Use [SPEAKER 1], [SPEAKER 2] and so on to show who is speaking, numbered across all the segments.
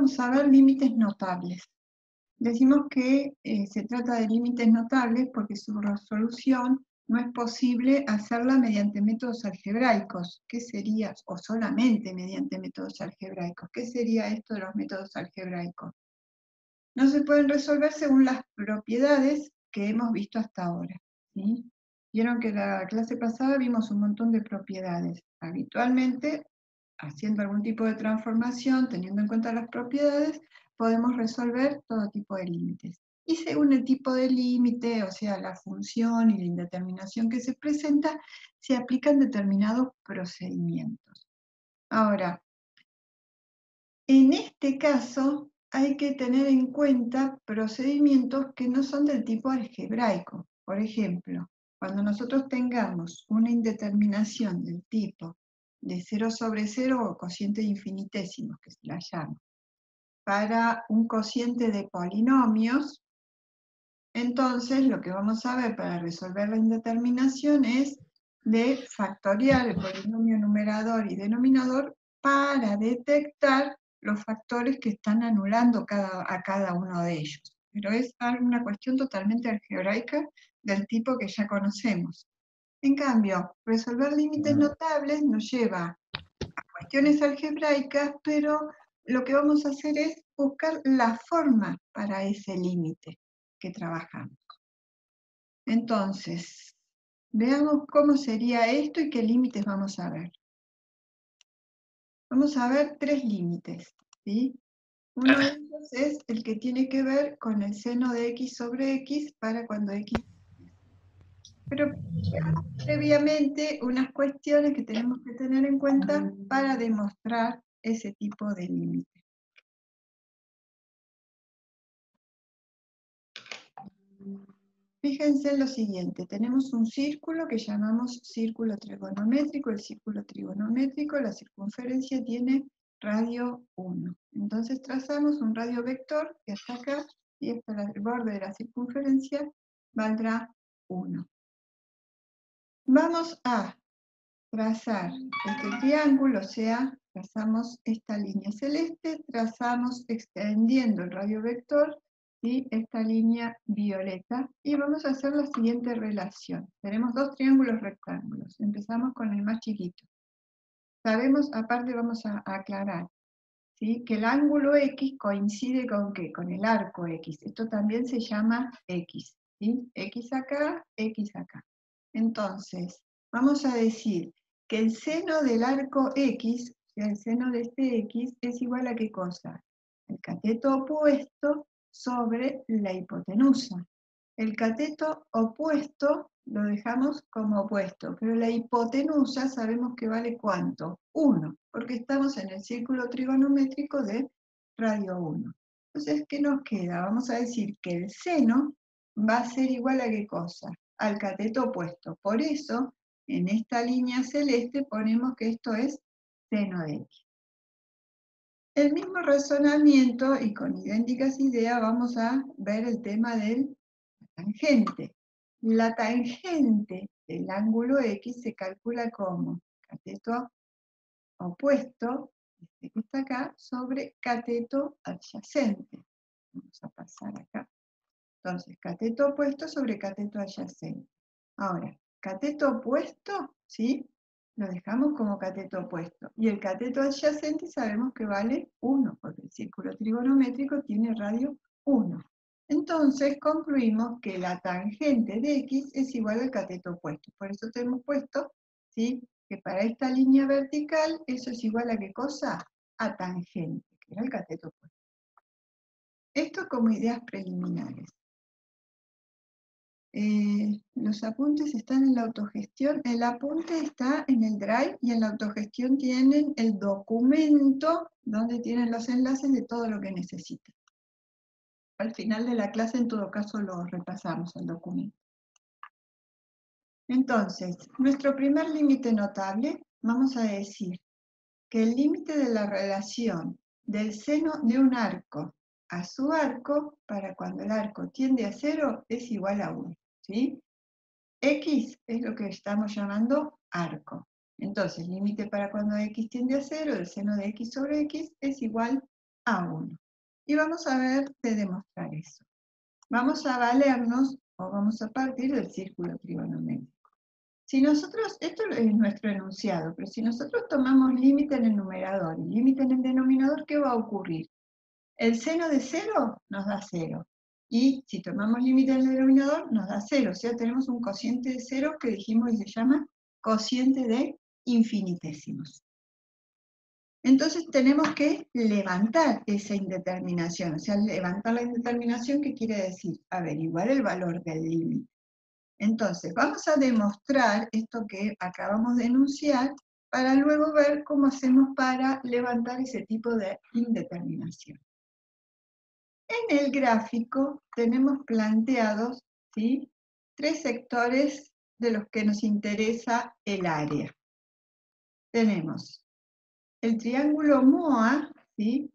[SPEAKER 1] vamos a ver límites notables. Decimos que se trata de límites notables porque su resolución no es posible hacerla mediante métodos algebraicos. ¿Qué sería? O solamente mediante métodos algebraicos. ¿Qué sería esto de los métodos algebraicos? No se pueden resolver según las propiedades que hemos visto hasta ahora, ¿sí? Vieron que en la clase pasada vimos un montón de propiedades. Habitualmente, haciendo algún tipo de transformación, teniendo en cuenta las propiedades, podemos resolver todo tipo de límites. Y según el tipo de límite, o sea, la función y la indeterminación que se presenta, se aplican determinados procedimientos. Ahora, en este caso, hay que tener en cuenta procedimientos que no son del tipo algebraico. Por ejemplo, cuando nosotros tengamos una indeterminación del tipo de 0 sobre 0 o cociente de infinitésimos, que se la llama, para un cociente de polinomios, entonces lo que vamos a ver para resolver la indeterminación es de factorial el polinomio numerador y denominador para detectar los factores que están anulando a cada uno de ellos. Pero es una cuestión totalmente algebraica del tipo que ya conocemos. En cambio, resolver límites notables nos lleva a cuestiones algebraicas, pero lo que vamos a hacer es buscar la forma para ese límite que trabajamos. Entonces, veamos cómo sería esto y qué límites vamos a ver. Vamos a ver 3 límites, ¿sí? Uno de ellos es el que tiene que ver con el seno de x sobre x para cuando x. Pero veamos previamente unas cuestiones que tenemos que tener en cuenta para demostrar ese tipo de límite. Fíjense en lo siguiente, tenemos un círculo que llamamos círculo trigonométrico. El círculo trigonométrico, la circunferencia tiene radio 1. Entonces trazamos un radio vector que hasta acá, y hasta el borde de la circunferencia, valdrá 1. Vamos a trazar este triángulo, o sea, trazamos esta línea celeste, trazamos extendiendo el radio vector, y esta línea violeta, y vamos a hacer la siguiente relación. Tenemos 2 triángulos rectángulos. Empezamos con el más chiquito. Sabemos, aparte vamos a aclarar, ¿sí?, que el ángulo X coincide con ¿qué? Con el arco X. Esto también se llama X, ¿sí? X acá, X acá. Entonces, vamos a decir que el seno del arco X, o sea, el seno de este X, es igual a ¿qué cosa? El cateto opuesto sobre la hipotenusa. El cateto opuesto lo dejamos como opuesto, pero la hipotenusa sabemos que vale ¿cuánto? 1, porque estamos en el círculo trigonométrico de radio 1. Entonces, ¿qué nos queda? Vamos a decir que el seno va a ser igual a ¿qué cosa? Al cateto opuesto. Por eso, en esta línea celeste ponemos que esto es seno de x. El mismo razonamiento y con idénticas ideas vamos a ver el tema de la tangente. La tangente del ángulo X se calcula como cateto opuesto, este que está acá, sobre cateto adyacente. Vamos a pasar acá. Entonces, cateto opuesto sobre cateto adyacente. Ahora, cateto opuesto, ¿sí?, lo dejamos como cateto opuesto. Y el cateto adyacente sabemos que vale 1, porque el círculo trigonométrico tiene radio 1. Entonces concluimos que la tangente de x es igual al cateto opuesto. Por eso te hemos puesto, ¿sí?, que para esta línea vertical eso es igual a ¿qué cosa? A tangente, que era el cateto opuesto. Esto como ideas preliminares. Los apuntes están en la autogestión. El apunte está en el Drive y en la autogestión tienen el documento donde tienen los enlaces de todo lo que necesitan. Al final de la clase, en todo caso, lo repasamos el documento. Entonces, nuestro primer límite notable, vamos a decir que el límite de la relación del seno de un arco a su arco, para cuando el arco tiende a 0, es igual a 1, ¿sí? X es lo que estamos llamando arco. Entonces, límite para cuando X tiende a 0, el seno de X sobre X es igual A1. Y vamos a ver de demostrar eso. Vamos a valernos, o vamos a partir del círculo trigonométrico. Si nosotros, esto es nuestro enunciado, pero si nosotros tomamos límite en el numerador y límite en el denominador, ¿qué va a ocurrir? El seno de 0 nos da 0. Y si tomamos límite en el denominador, nos da 0. O sea, tenemos un cociente de 0 que dijimos y se llama cociente de infinitesimos. Entonces tenemos que levantar esa indeterminación. O sea, levantar la indeterminación, ¿qué quiere decir? Averiguar el valor del límite. Entonces, vamos a demostrar esto que acabamos de enunciar para luego ver cómo hacemos para levantar ese tipo de indeterminación. En el gráfico tenemos planteados, ¿sí?, 3 sectores de los que nos interesa el área. Tenemos el triángulo MOA, ¿sí?,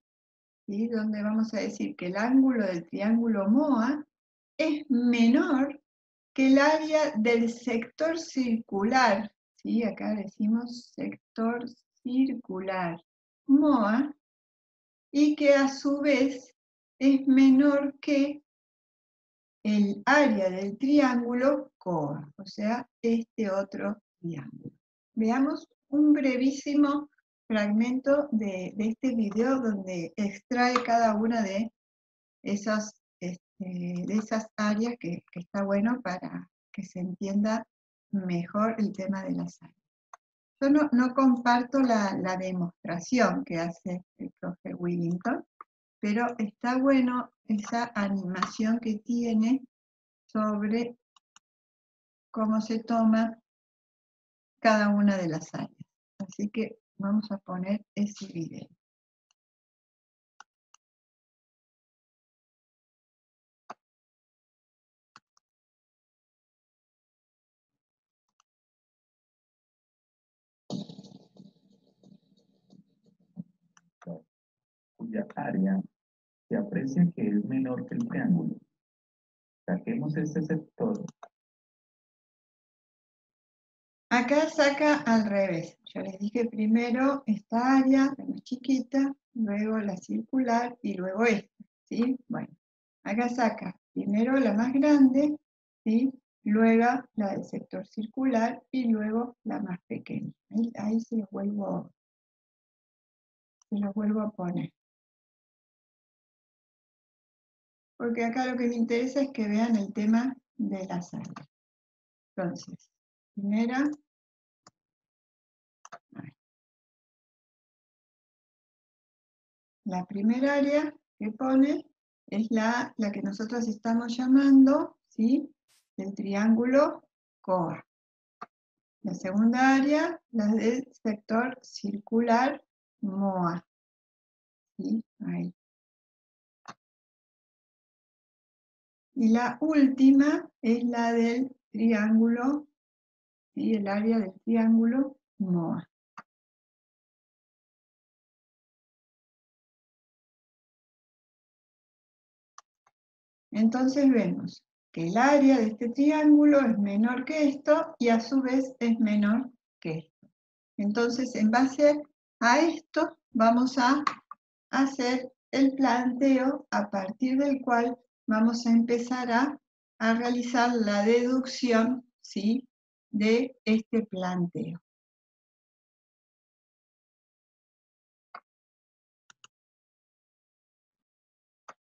[SPEAKER 1] donde vamos a decir que el ángulo del triángulo MOA es menor que el área del sector circular, ¿sí? Acá decimos sector circular MOA, y que a su vez es menor que el área del triángulo COA, o sea, este otro triángulo. Veamos un brevísimo fragmento de este video donde extrae cada una de esas áreas que está bueno para que se entienda mejor el tema de las áreas. Yo no comparto la demostración que hace el profe Willington, pero está bueno esa animación que tiene sobre cómo se toma cada una de las áreas. Así que vamos a poner ese video.
[SPEAKER 2] Cuya área se aprecia que es menor que el triángulo. Saquemos este sector.
[SPEAKER 1] Acá saca al revés. Yo les dije primero esta área, la más chiquita, luego la circular y luego esta, ¿sí? Bueno, acá saca primero la más grande, ¿sí?, luego la del sector circular y luego la más pequeña. Ahí se los vuelvo a poner. Porque acá lo que me interesa es que vean el tema de las áreas. Entonces, primera, la primera área que pone es la que nosotros estamos llamando, ¿sí?, el triángulo COA. La segunda área, la del sector circular MOA. ¿Sí? Ahí. Y la última es la del triángulo, ¿sí?, el área del triángulo MOA. Entonces vemos que el área de este triángulo es menor que esto y a su vez es menor que esto. Entonces, en base a esto, vamos a hacer el planteo a partir del cual vamos a empezar a realizar la deducción, ¿sí?, de este planteo.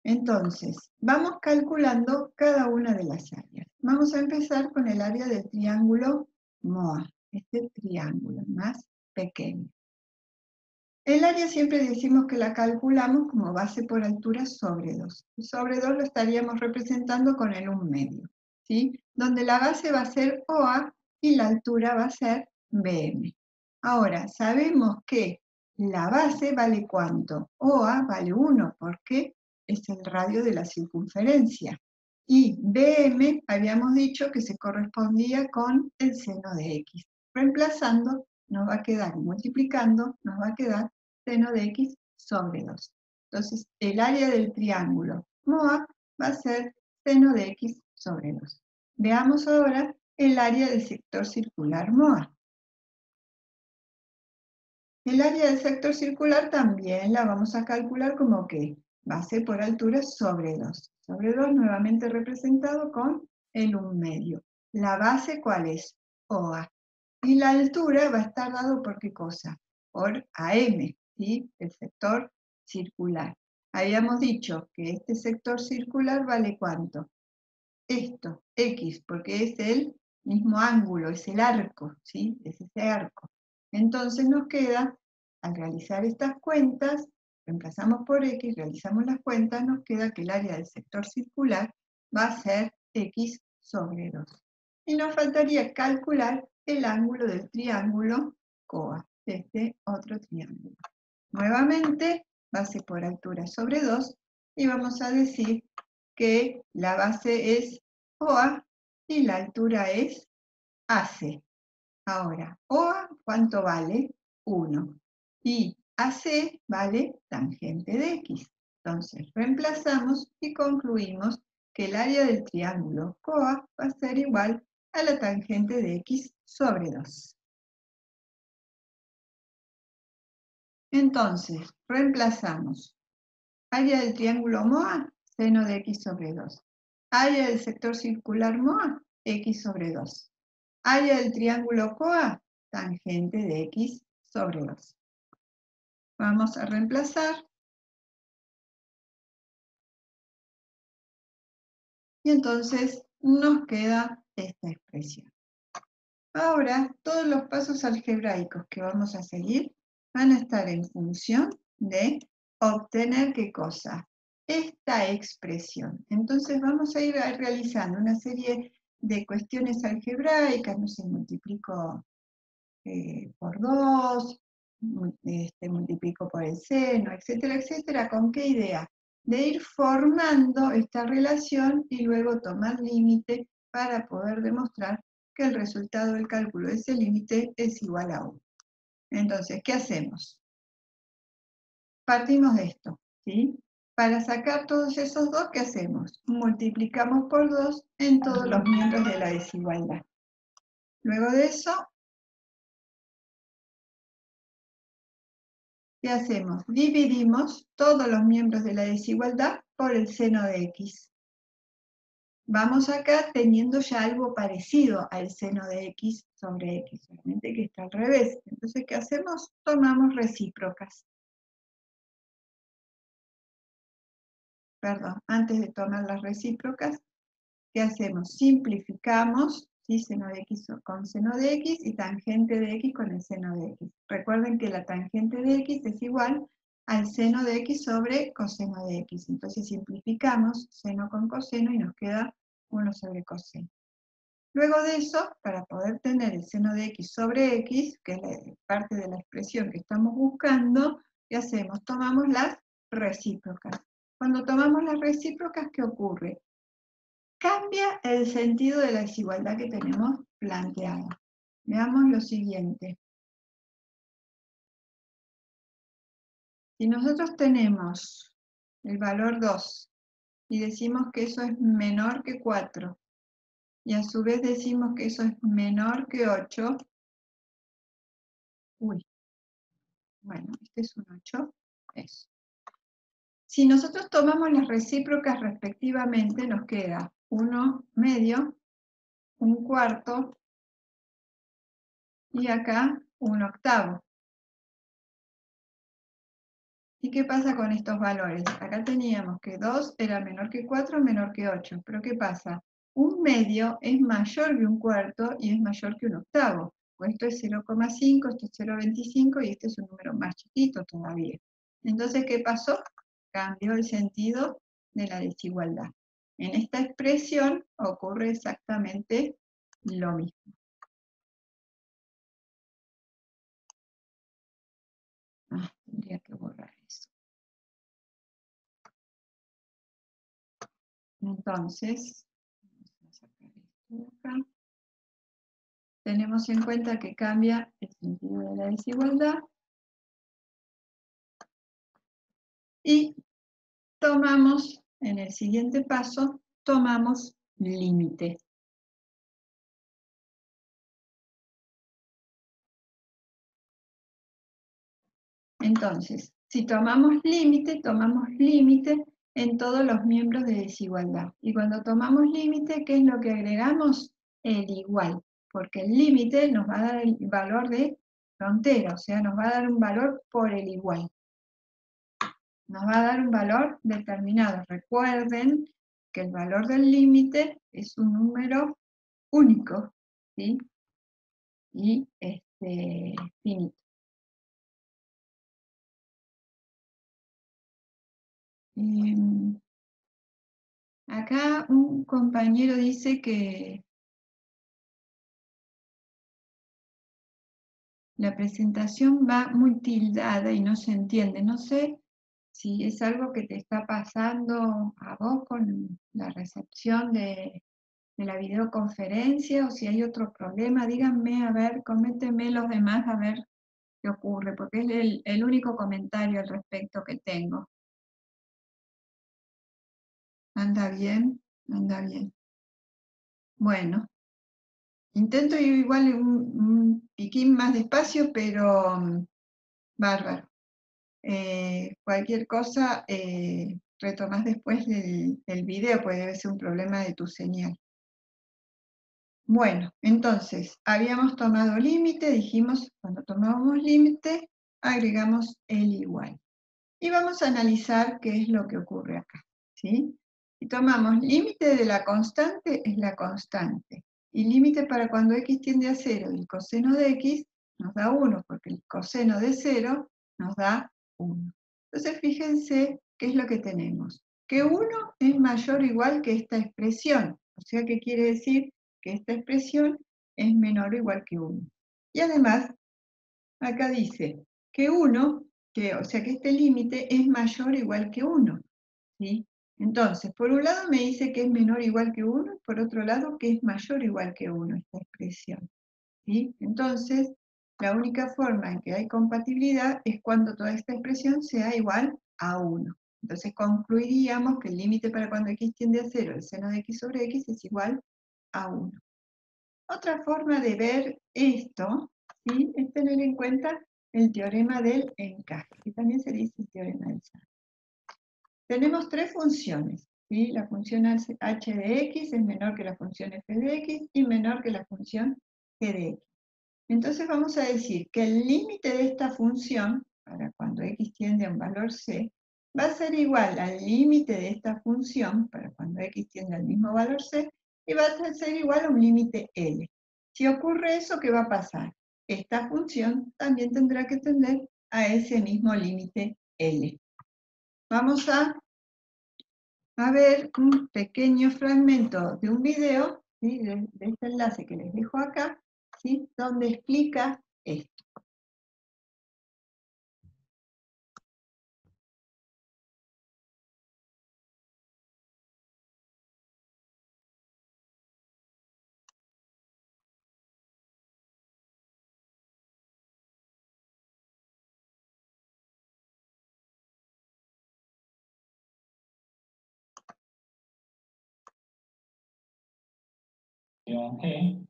[SPEAKER 1] Entonces, vamos calculando cada una de las áreas. Vamos a empezar con el área del triángulo MOA, este triángulo más pequeño. El área siempre decimos que la calculamos como base por altura sobre 2. Sobre 2 lo estaríamos representando con el 1/2, ¿sí?, donde la base va a ser OA y la altura va a ser BM. Ahora, sabemos que la base vale ¿cuánto? OA vale 1, porque es el radio de la circunferencia. Y BM habíamos dicho que se correspondía con el seno de X. Reemplazando, nos va a quedar, multiplicando, nos va a quedar seno de X sobre 2. Entonces, el área del triángulo MOA va a ser seno de X sobre 2. Veamos ahora el área del sector circular MOA. El área del sector circular también la vamos a calcular como que base por altura sobre 2. Sobre 2 nuevamente representado con el 1/2. ¿La base cuál es? OA. Y la altura va a estar dado por ¿qué cosa? Por AM, ¿sí? El sector circular. Habíamos dicho que este sector circular vale ¿cuánto? Esto, X, porque es el mismo ángulo, es el arco, ¿sí? Es ese arco. Entonces nos queda, al realizar estas cuentas, reemplazamos por X, realizamos las cuentas, nos queda que el área del sector circular va a ser X sobre 2. Y nos faltaría calcular el ángulo del triángulo COA, de este otro triángulo. Nuevamente, base por altura sobre 2, y vamos a decir que la base es OA y la altura es AC. Ahora, OA, ¿cuánto vale? 1. Y AC vale tangente de X. Entonces, reemplazamos y concluimos que el área del triángulo COA va a ser igual a la tangente de X sobre 2. Entonces, reemplazamos área del triángulo MOA, seno de X sobre 2. Área del sector circular MOA, X sobre 2. Área del triángulo COA, tangente de X sobre 2. Vamos a reemplazar. Y entonces nos queda esta expresión. Ahora, todos los pasos algebraicos que vamos a seguir van a estar en función de obtener ¿qué cosa? Esta expresión. Entonces vamos a ir realizando una serie de cuestiones algebraicas, no sé, multiplico por 2, multiplico por el seno, etcétera, etcétera. ¿Con qué idea? De ir formando esta relación y luego tomar límite para poder demostrar que el resultado del cálculo de ese límite es igual a 1. Entonces, ¿qué hacemos? Partimos de esto, ¿sí? Para sacar todos esos 2, ¿qué hacemos? Multiplicamos por 2 en todos los miembros de la desigualdad. Luego de eso, ¿qué hacemos? Dividimos todos los miembros de la desigualdad por el seno de X. Vamos acá teniendo ya algo parecido al seno de X sobre X, solamente que está al revés. Entonces, ¿qué hacemos? Tomamos recíprocas. Perdón, antes de tomar las recíprocas, ¿qué hacemos? Simplificamos, ¿sí? Seno de X con seno de X y tangente de X con el seno de X. Recuerden que la tangente de X es igual al seno de X sobre coseno de X. Entonces simplificamos seno con coseno y nos queda 1 sobre coseno. Luego de eso, para poder tener el seno de X sobre X, que es la parte de la expresión que estamos buscando, ¿qué hacemos? Tomamos las recíprocas. Cuando tomamos las recíprocas, ¿qué ocurre? Cambia el sentido de la desigualdad que tenemos planteada. Veamos lo siguiente. Si nosotros tenemos el valor 2 y decimos que eso es menor que 4, y a su vez decimos que eso es menor que 8, bueno, este es un 8, eso. Si nosotros tomamos las recíprocas respectivamente, nos queda 1/2, 1/4, y acá 1/8. ¿Y qué pasa con estos valores? Acá teníamos que 2 era menor que 4, menor que 8. Pero ¿qué pasa? 1/2 es mayor que 1/4 y es mayor que 1/8. Pues esto es 0,5, esto es 0,25 y este es un número más chiquito todavía. Entonces, ¿qué pasó? Cambió el sentido de la desigualdad. En esta expresión ocurre exactamente lo mismo. Tendría que borrar eso. Entonces, vamos a sacar esto de acá. Tenemos en cuenta que cambia el sentido de la desigualdad y tomamos, en el siguiente paso, tomamos límite. Entonces, si tomamos límite en todos los miembros de desigualdad. Y cuando tomamos límite, ¿qué es lo que agregamos? El igual, porque el límite nos va a dar el valor de frontera, o sea, nos va a dar un valor por el igual. Nos va a dar un valor determinado. Recuerden que el valor del límite es un número único, ¿sí? Y finito. Acá un compañero dice que la presentación va muy tildada y no se entiende. No sé si es algo que te está pasando a vos con la recepción de la videoconferencia o si hay otro problema. Díganme, a ver, coméntenme los demás a ver qué ocurre, porque es el único comentario al respecto que tengo. ¿Anda bien? Anda bien. Bueno, intento ir igual un piquín más despacio, pero bárbaro. Cualquier cosa retomás después del video, porque debe ser un problema de tu señal. Bueno, entonces, habíamos tomado límite, dijimos, cuando tomábamos límite, agregamos el igual. Y vamos a analizar qué es lo que ocurre acá, ¿sí? Si tomamos límite de la constante, es la constante. Y límite para cuando x tiende a 0 y el coseno de x nos da 1, porque el coseno de 0 nos da 1. Entonces, fíjense qué es lo que tenemos. Que 1 es mayor o igual que esta expresión. O sea, ¿qué quiere decir? Que esta expresión es menor o igual que 1. Y además, acá dice que 1, o sea que este límite es mayor o igual que 1. ¿Sí? Entonces, por un lado me dice que es menor o igual que 1, por otro lado que es mayor o igual que 1 esta expresión. ¿Sí? Entonces, la única forma en que hay compatibilidad es cuando toda esta expresión sea igual a 1. Entonces concluiríamos que el límite para cuando x tiende a 0, el seno de x sobre x es igual a 1. Otra forma de ver esto, ¿sí?, es tener en cuenta el teorema del encaje, que también se dice el teorema del encaje. Tenemos tres funciones, ¿sí? La función h de x es menor que la función f de x y menor que la función g de x. Entonces vamos a decir que el límite de esta función, para cuando x tiende a un valor c, va a ser igual al límite de esta función, para cuando x tiende al mismo valor c, y va a ser igual a un límite L. Si ocurre eso, ¿qué va a pasar? Esta función también tendrá que tender a ese mismo límite L. Vamos a ver un pequeño fragmento de un video, ¿sí?, de este enlace que les dejo acá, ¿sí?, donde explica esto.
[SPEAKER 3] G,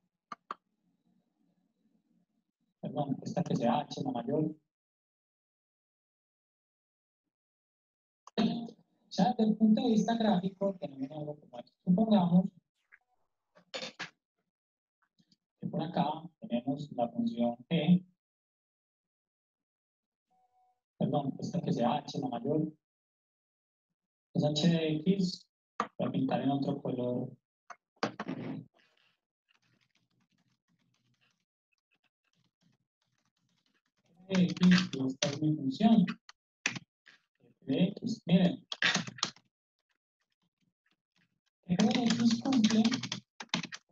[SPEAKER 3] perdón, esta que sea H la mayor. O sea, desde el punto de vista gráfico, tenemos algo como esto. Supongamos que por acá tenemos la función G, perdón, esta que sea H la mayor, es H de X, voy a pintar en otro color. De X, y esta es mi función. De X, miren. F de X cumple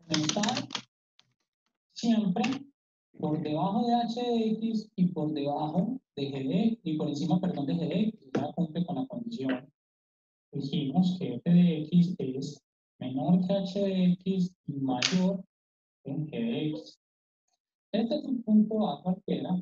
[SPEAKER 3] con estar siempre por debajo de h de x y por debajo de g de x, y por encima, perdón, de g de x. Ya cumple con la condición. Dijimos que f de x es menor que h de x y mayor que g de x. Este es un punto A cualquiera.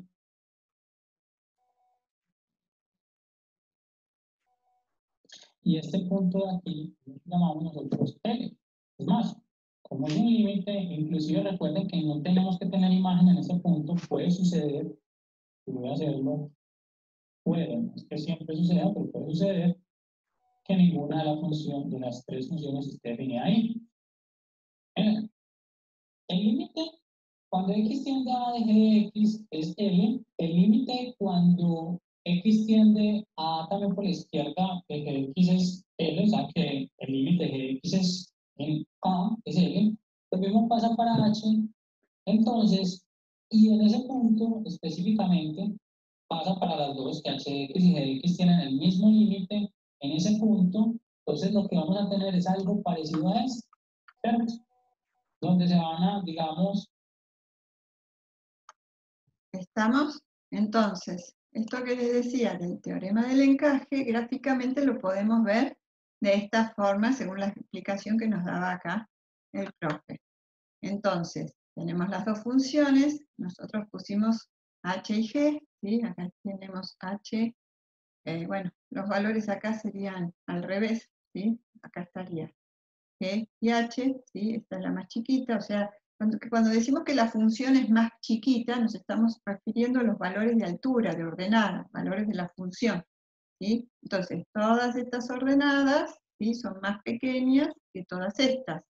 [SPEAKER 3] Y este punto de aquí lo llamamos nosotros L. Es más, como es un límite, inclusive recuerden que no tenemos que tener imagen en ese punto, puede suceder, y voy a hacerlo puede, no es que siempre suceda, pero puede suceder que ninguna de las tres funciones esté definida ahí. El límite, cuando x tiende a g de x es L, el límite cuando x tiende a también por la izquierda de g de x es L, o sea que el límite de g de x es en A, es L, lo mismo pasa para h, entonces, y en ese punto específicamente pasa para las dos, que h de x y g de x tienen el mismo límite en ese punto, entonces lo que vamos a tener es algo parecido a esto, ¿cierto? Donde se van a, digamos,
[SPEAKER 1] ¿Estamos? Entonces, esto que les decía del teorema del encaje, gráficamente lo podemos ver de esta forma, según la explicación que nos daba acá el profe. Entonces, tenemos las dos funciones, nosotros pusimos h y g, ¿sí? Acá tenemos h, bueno, los valores acá serían al revés, ¿sí? Acá estaría g y h, ¿sí? Esta es la más chiquita, o sea, cuando decimos que la función es más chiquita, nos estamos refiriendo a los valores de altura, de ordenada, valores de la función, ¿sí? Entonces, todas estas ordenadas, ¿sí? Son más pequeñas que todas estas.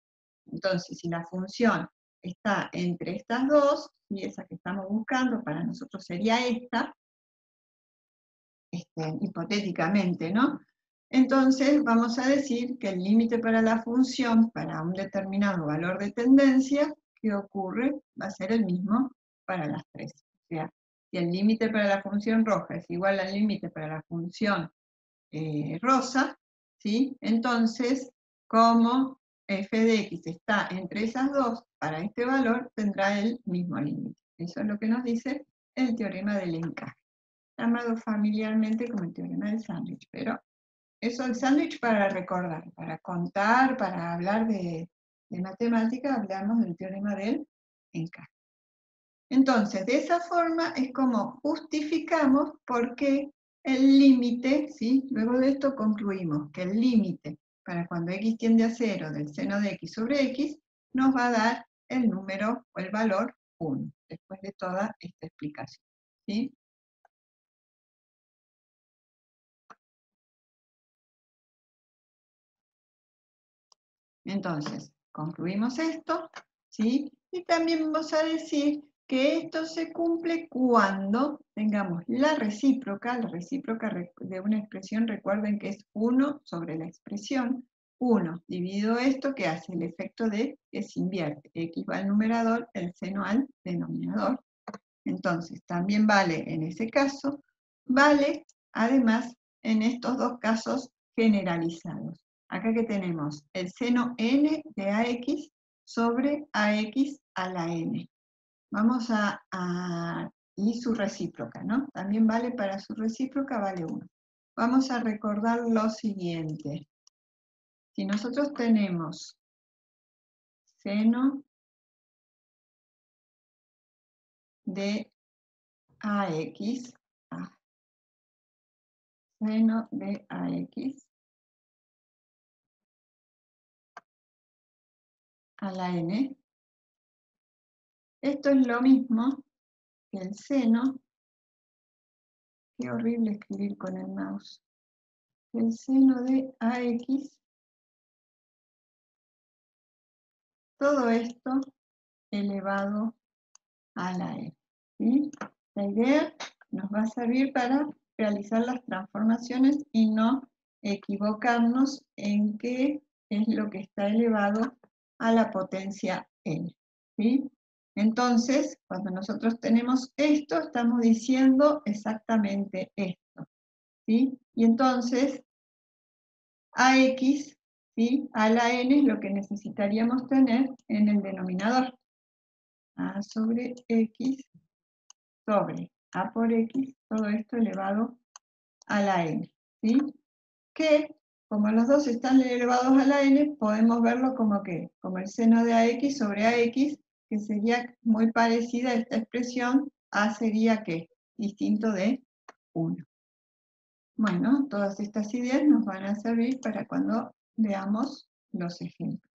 [SPEAKER 1] Entonces, si la función está entre estas dos, ¿sí? Esa que estamos buscando, para nosotros sería esta, hipotéticamente, ¿no? Entonces vamos a decir que el límite para la función, para un determinado valor de tendencia, ¿qué ocurre? Va a ser el mismo para las tres. O sea, si el límite para la función roja es igual al límite para la función rosa, ¿sí? Entonces, como f de x está entre esas dos, para este valor tendrá el mismo límite. Eso es lo que nos dice el teorema del encaje, llamado familiarmente como el teorema del sándwich, pero eso el sándwich para recordar, para contar, para hablar de matemática, hablamos del teorema del encaje. Entonces, de esa forma es como justificamos por qué el límite, ¿sí? Luego de esto concluimos que el límite para cuando x tiende a 0 del seno de x sobre x nos va a dar el número o el valor 1, después de toda esta explicación, ¿sí? Entonces, concluimos esto, ¿sí? Y también vamos a decir que esto se cumple cuando tengamos la recíproca de una expresión, recuerden que es 1 sobre la expresión, 1 dividido esto, que hace el efecto de que se invierte, x va al numerador, el seno al denominador. Entonces, también vale en ese caso, vale además en estos dos casos generalizados. Acá que tenemos el seno n de ax sobre ax a la n. Vamos y su recíproca, ¿no? También vale para su recíproca, vale 1. Vamos a recordar lo siguiente. Si nosotros tenemos seno de ax, seno de ax a la n, esto es lo mismo que el seno, qué horrible escribir con el mouse, el seno de ax, todo esto elevado a la n, ¿sí? La idea nos va a servir para realizar las transformaciones y no equivocarnos en qué es lo que está elevado a la potencia n, ¿sí? Entonces, cuando nosotros tenemos esto, estamos diciendo exactamente esto, ¿sí? Y entonces, ax, ¿sí? A la n es lo que necesitaríamos tener en el denominador. A sobre x sobre a por x, todo esto elevado a la n, ¿sí? Que, como los dos están elevados a la n, podemos verlo como que, como el seno de ax sobre ax, que sería muy parecida a esta expresión, a sería que distinto de 1. Bueno, todas estas ideas nos van a servir para cuando veamos los ejemplos.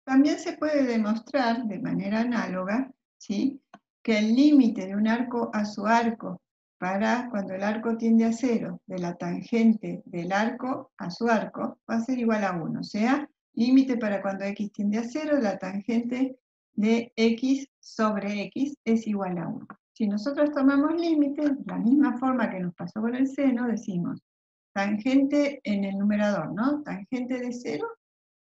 [SPEAKER 1] También se puede demostrar de manera análoga, ¿sí?, que el límite de un arco a su arco para cuando el arco tiende a 0 de la tangente del arco a su arco va a ser igual a 1. O sea, límite para cuando x tiende a 0 de la tangente de x sobre x es igual a 1. Si nosotros tomamos límite, de la misma forma que nos pasó con el seno, decimos tangente en el numerador, ¿no? Tangente de 0,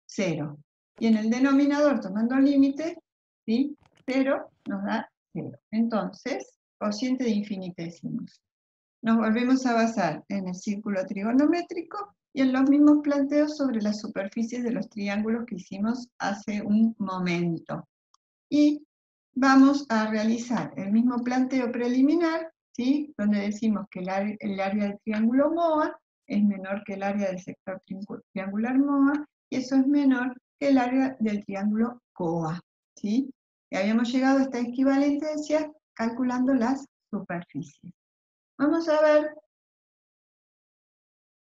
[SPEAKER 1] 0. Y en el denominador, tomando límite, ¿sí?, 0 nos da 0. Entonces, cociente de infinitesimos. Nos volvemos a basar en el círculo trigonométrico y en los mismos planteos sobre las superficies de los triángulos que hicimos hace un momento. Y vamos a realizar el mismo planteo preliminar, ¿sí?, donde decimos que el área del triángulo MOA es menor que el área del sector triangular MOA, y eso es menor que el área del triángulo COA, ¿sí? Y habíamos llegado a esta equivalencia calculando las superficies. Vamos a ver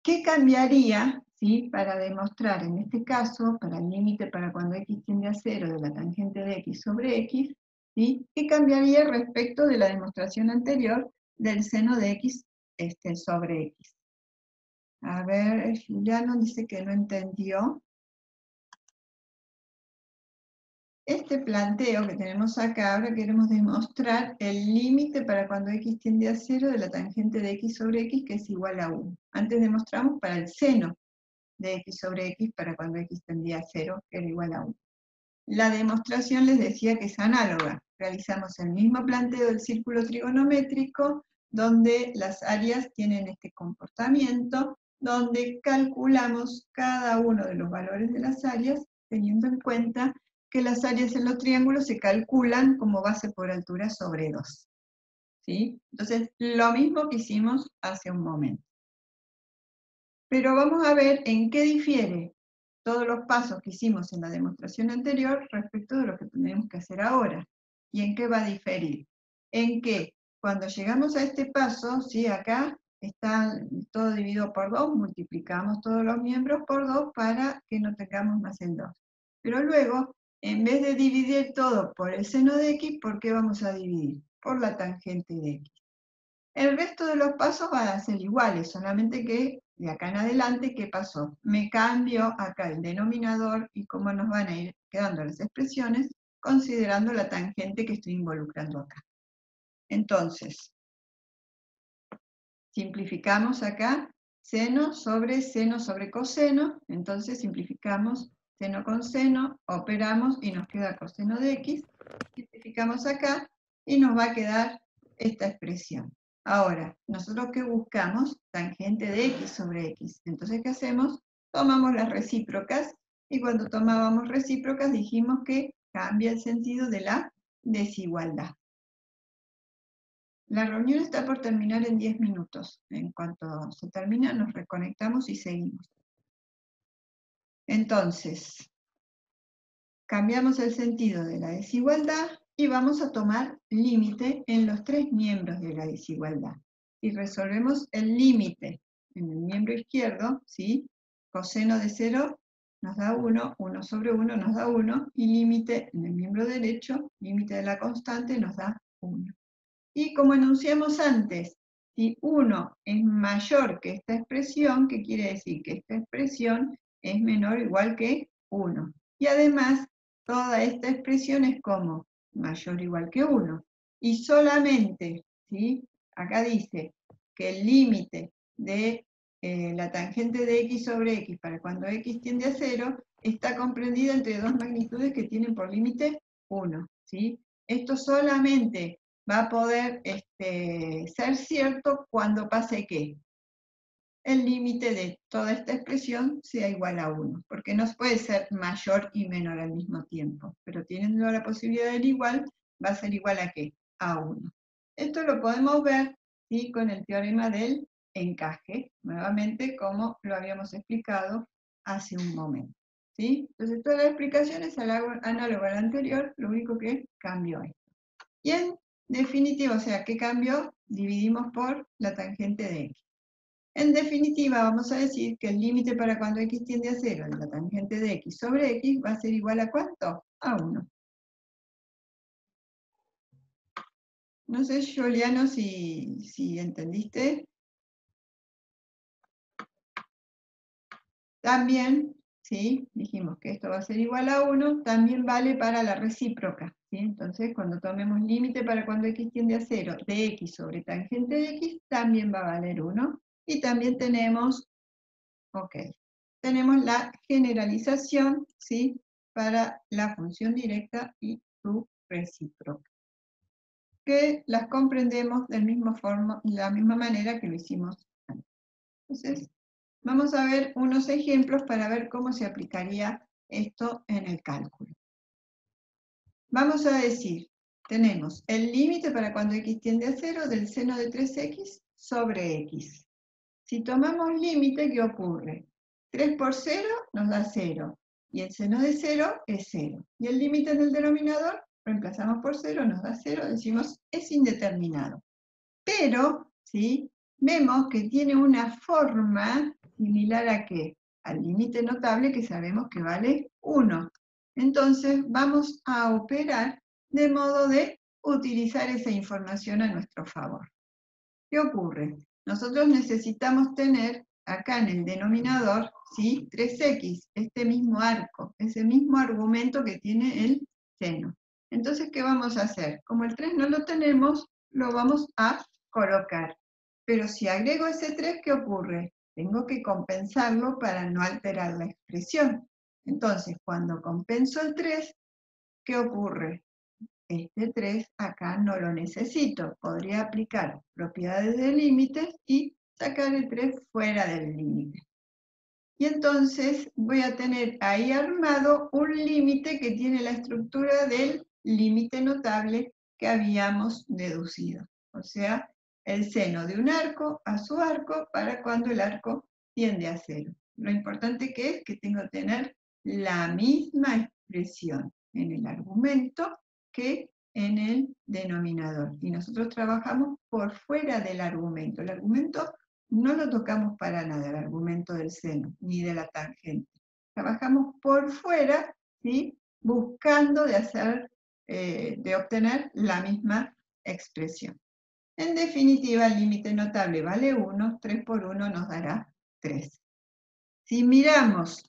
[SPEAKER 1] qué cambiaría, ¿sí?, para demostrar, en este caso, para el límite para cuando x tiende a 0 de la tangente de x sobre x, ¿sí?, qué cambiaría respecto de la demostración anterior del seno de x sobre x. A ver, Juliano dice que no entendió. Este planteo que tenemos acá, ahora queremos demostrar el límite para cuando x tiende a 0 de la tangente de x sobre x, que es igual a 1. Antes demostramos para el seno de x sobre x para cuando x tendía a 0, que era igual a 1. La demostración les decía que es análoga. Realizamos el mismo planteo del círculo trigonométrico, donde las áreas tienen este comportamiento, donde calculamos cada uno de los valores de las áreas, teniendo en cuenta que las áreas en los triángulos se calculan como base por altura sobre 2. ¿Sí? Entonces, lo mismo que hicimos hace un momento. Pero vamos a ver en qué difiere todos los pasos que hicimos en la demostración anterior respecto de lo que tenemos que hacer ahora. ¿Y en qué va a diferir? En que cuando llegamos a este paso, ¿sí?, acá está todo dividido por 2, multiplicamos todos los miembros por 2 para que no tengamos más el 2. Pero luego, en vez de dividir todo por el seno de x, ¿por qué vamos a dividir? Por la tangente de x. El resto de los pasos van a ser iguales, solamente que de acá en adelante, ¿qué pasó? Me cambio acá el denominador y cómo nos van a ir quedando las expresiones, considerando la tangente que estoy involucrando acá. Entonces, simplificamos acá seno sobre coseno, entonces simplificamos seno con seno, operamos y nos queda coseno de x, simplificamos acá y nos va a quedar esta expresión. Ahora, nosotros ¿qué buscamos? Tangente de x sobre x. Entonces, ¿qué hacemos? Tomamos las recíprocas, y cuando tomábamos recíprocas dijimos que cambia el sentido de la desigualdad. La reunión está por terminar en 10 minutos. En cuanto se termina, nos reconectamos y seguimos. Entonces, cambiamos el sentido de la desigualdad y vamos a tomar límite en los 3 miembros de la desigualdad. Y resolvemos el límite en el miembro izquierdo, ¿sí? Coseno de 0 nos da 1, 1 sobre 1 nos da 1, y límite en el miembro derecho, límite de la constante, nos da 1. Y como enunciamos antes, si 1 es mayor que esta expresión, ¿qué quiere decir? Que esta expresión es menor o igual que 1. Y además, toda esta expresión es como mayor o igual que 1. Y solamente, ¿sí?, acá dice que el límite de la tangente de x sobre x para cuando x tiende a 0 está comprendida entre dos magnitudes que tienen por límite 1. ¿Sí? Esto solamente va a poder ser cierto cuando pase que el límite de toda esta expresión sea igual a 1, porque no puede ser mayor y menor al mismo tiempo, pero teniendo la posibilidad del igual, va a ser igual a ¿qué? A 1. Esto lo podemos ver, ¿sí?, con el teorema del encaje, nuevamente como lo habíamos explicado hace un momento. ¿Sí? Entonces toda la explicación es análoga a la anterior, lo único que cambió es. Y en definitiva, o sea, ¿qué cambió? Dividimos por la tangente de x. En definitiva, vamos a decir que el límite para cuando x tiende a 0 de la tangente de x sobre x va a ser igual a ¿cuánto? A 1. No sé, Juliano, si entendiste. También, ¿sí? Dijimos que esto va a ser igual a 1, también vale para la recíproca, ¿sí? Entonces, cuando tomemos límite para cuando x tiende a 0 de x sobre tangente de x, también va a valer 1. Y también tenemos, tenemos la generalización, ¿sí? Para la función directa y su recíproca, que las comprendemos de la misma manera que lo hicimos antes. Entonces, vamos a ver unos ejemplos para ver cómo se aplicaría esto en el cálculo. Vamos a decir, tenemos el límite para cuando x tiende a 0 del seno de 3x sobre x. Si tomamos límite, ¿qué ocurre? 3 por 0 nos da 0, y el seno de 0 es 0. Y el límite en el denominador, reemplazamos por 0, nos da 0, decimos es indeterminado. Pero, ¿sí? Vemos que tiene una forma similar a ¿qué? Al límite notable, que sabemos que vale 1. Entonces vamos a operar de modo de utilizar esa información a nuestro favor. ¿Qué ocurre? Nosotros necesitamos tener acá en el denominador, ¿sí? 3x, este mismo arco, ese mismo argumento que tiene el seno. Entonces, ¿qué vamos a hacer? Como el 3 no lo tenemos, lo vamos a colocar. Pero si agrego ese 3, ¿qué ocurre? Tengo que compensarlo para no alterar la expresión. Entonces, cuando compenso el 3, ¿qué ocurre? Este 3 acá no lo necesito. Podría aplicar propiedades de límites y sacar el 3 fuera del límite. Y entonces voy a tener ahí armado un límite que tiene la estructura del límite notable que habíamos deducido. O sea, el seno de un arco a su arco para cuando el arco tiende a 0. Lo importante que es que tengo que tener la misma expresión en el argumento que en el denominador. Y nosotros trabajamos por fuera del argumento. El argumento no lo tocamos para nada, el argumento del seno, ni de la tangente. Trabajamos por fuera, ¿sí? Buscando de obtener la misma expresión. En definitiva, el límite notable vale 1, 3 por 1 nos dará 3. Si miramos,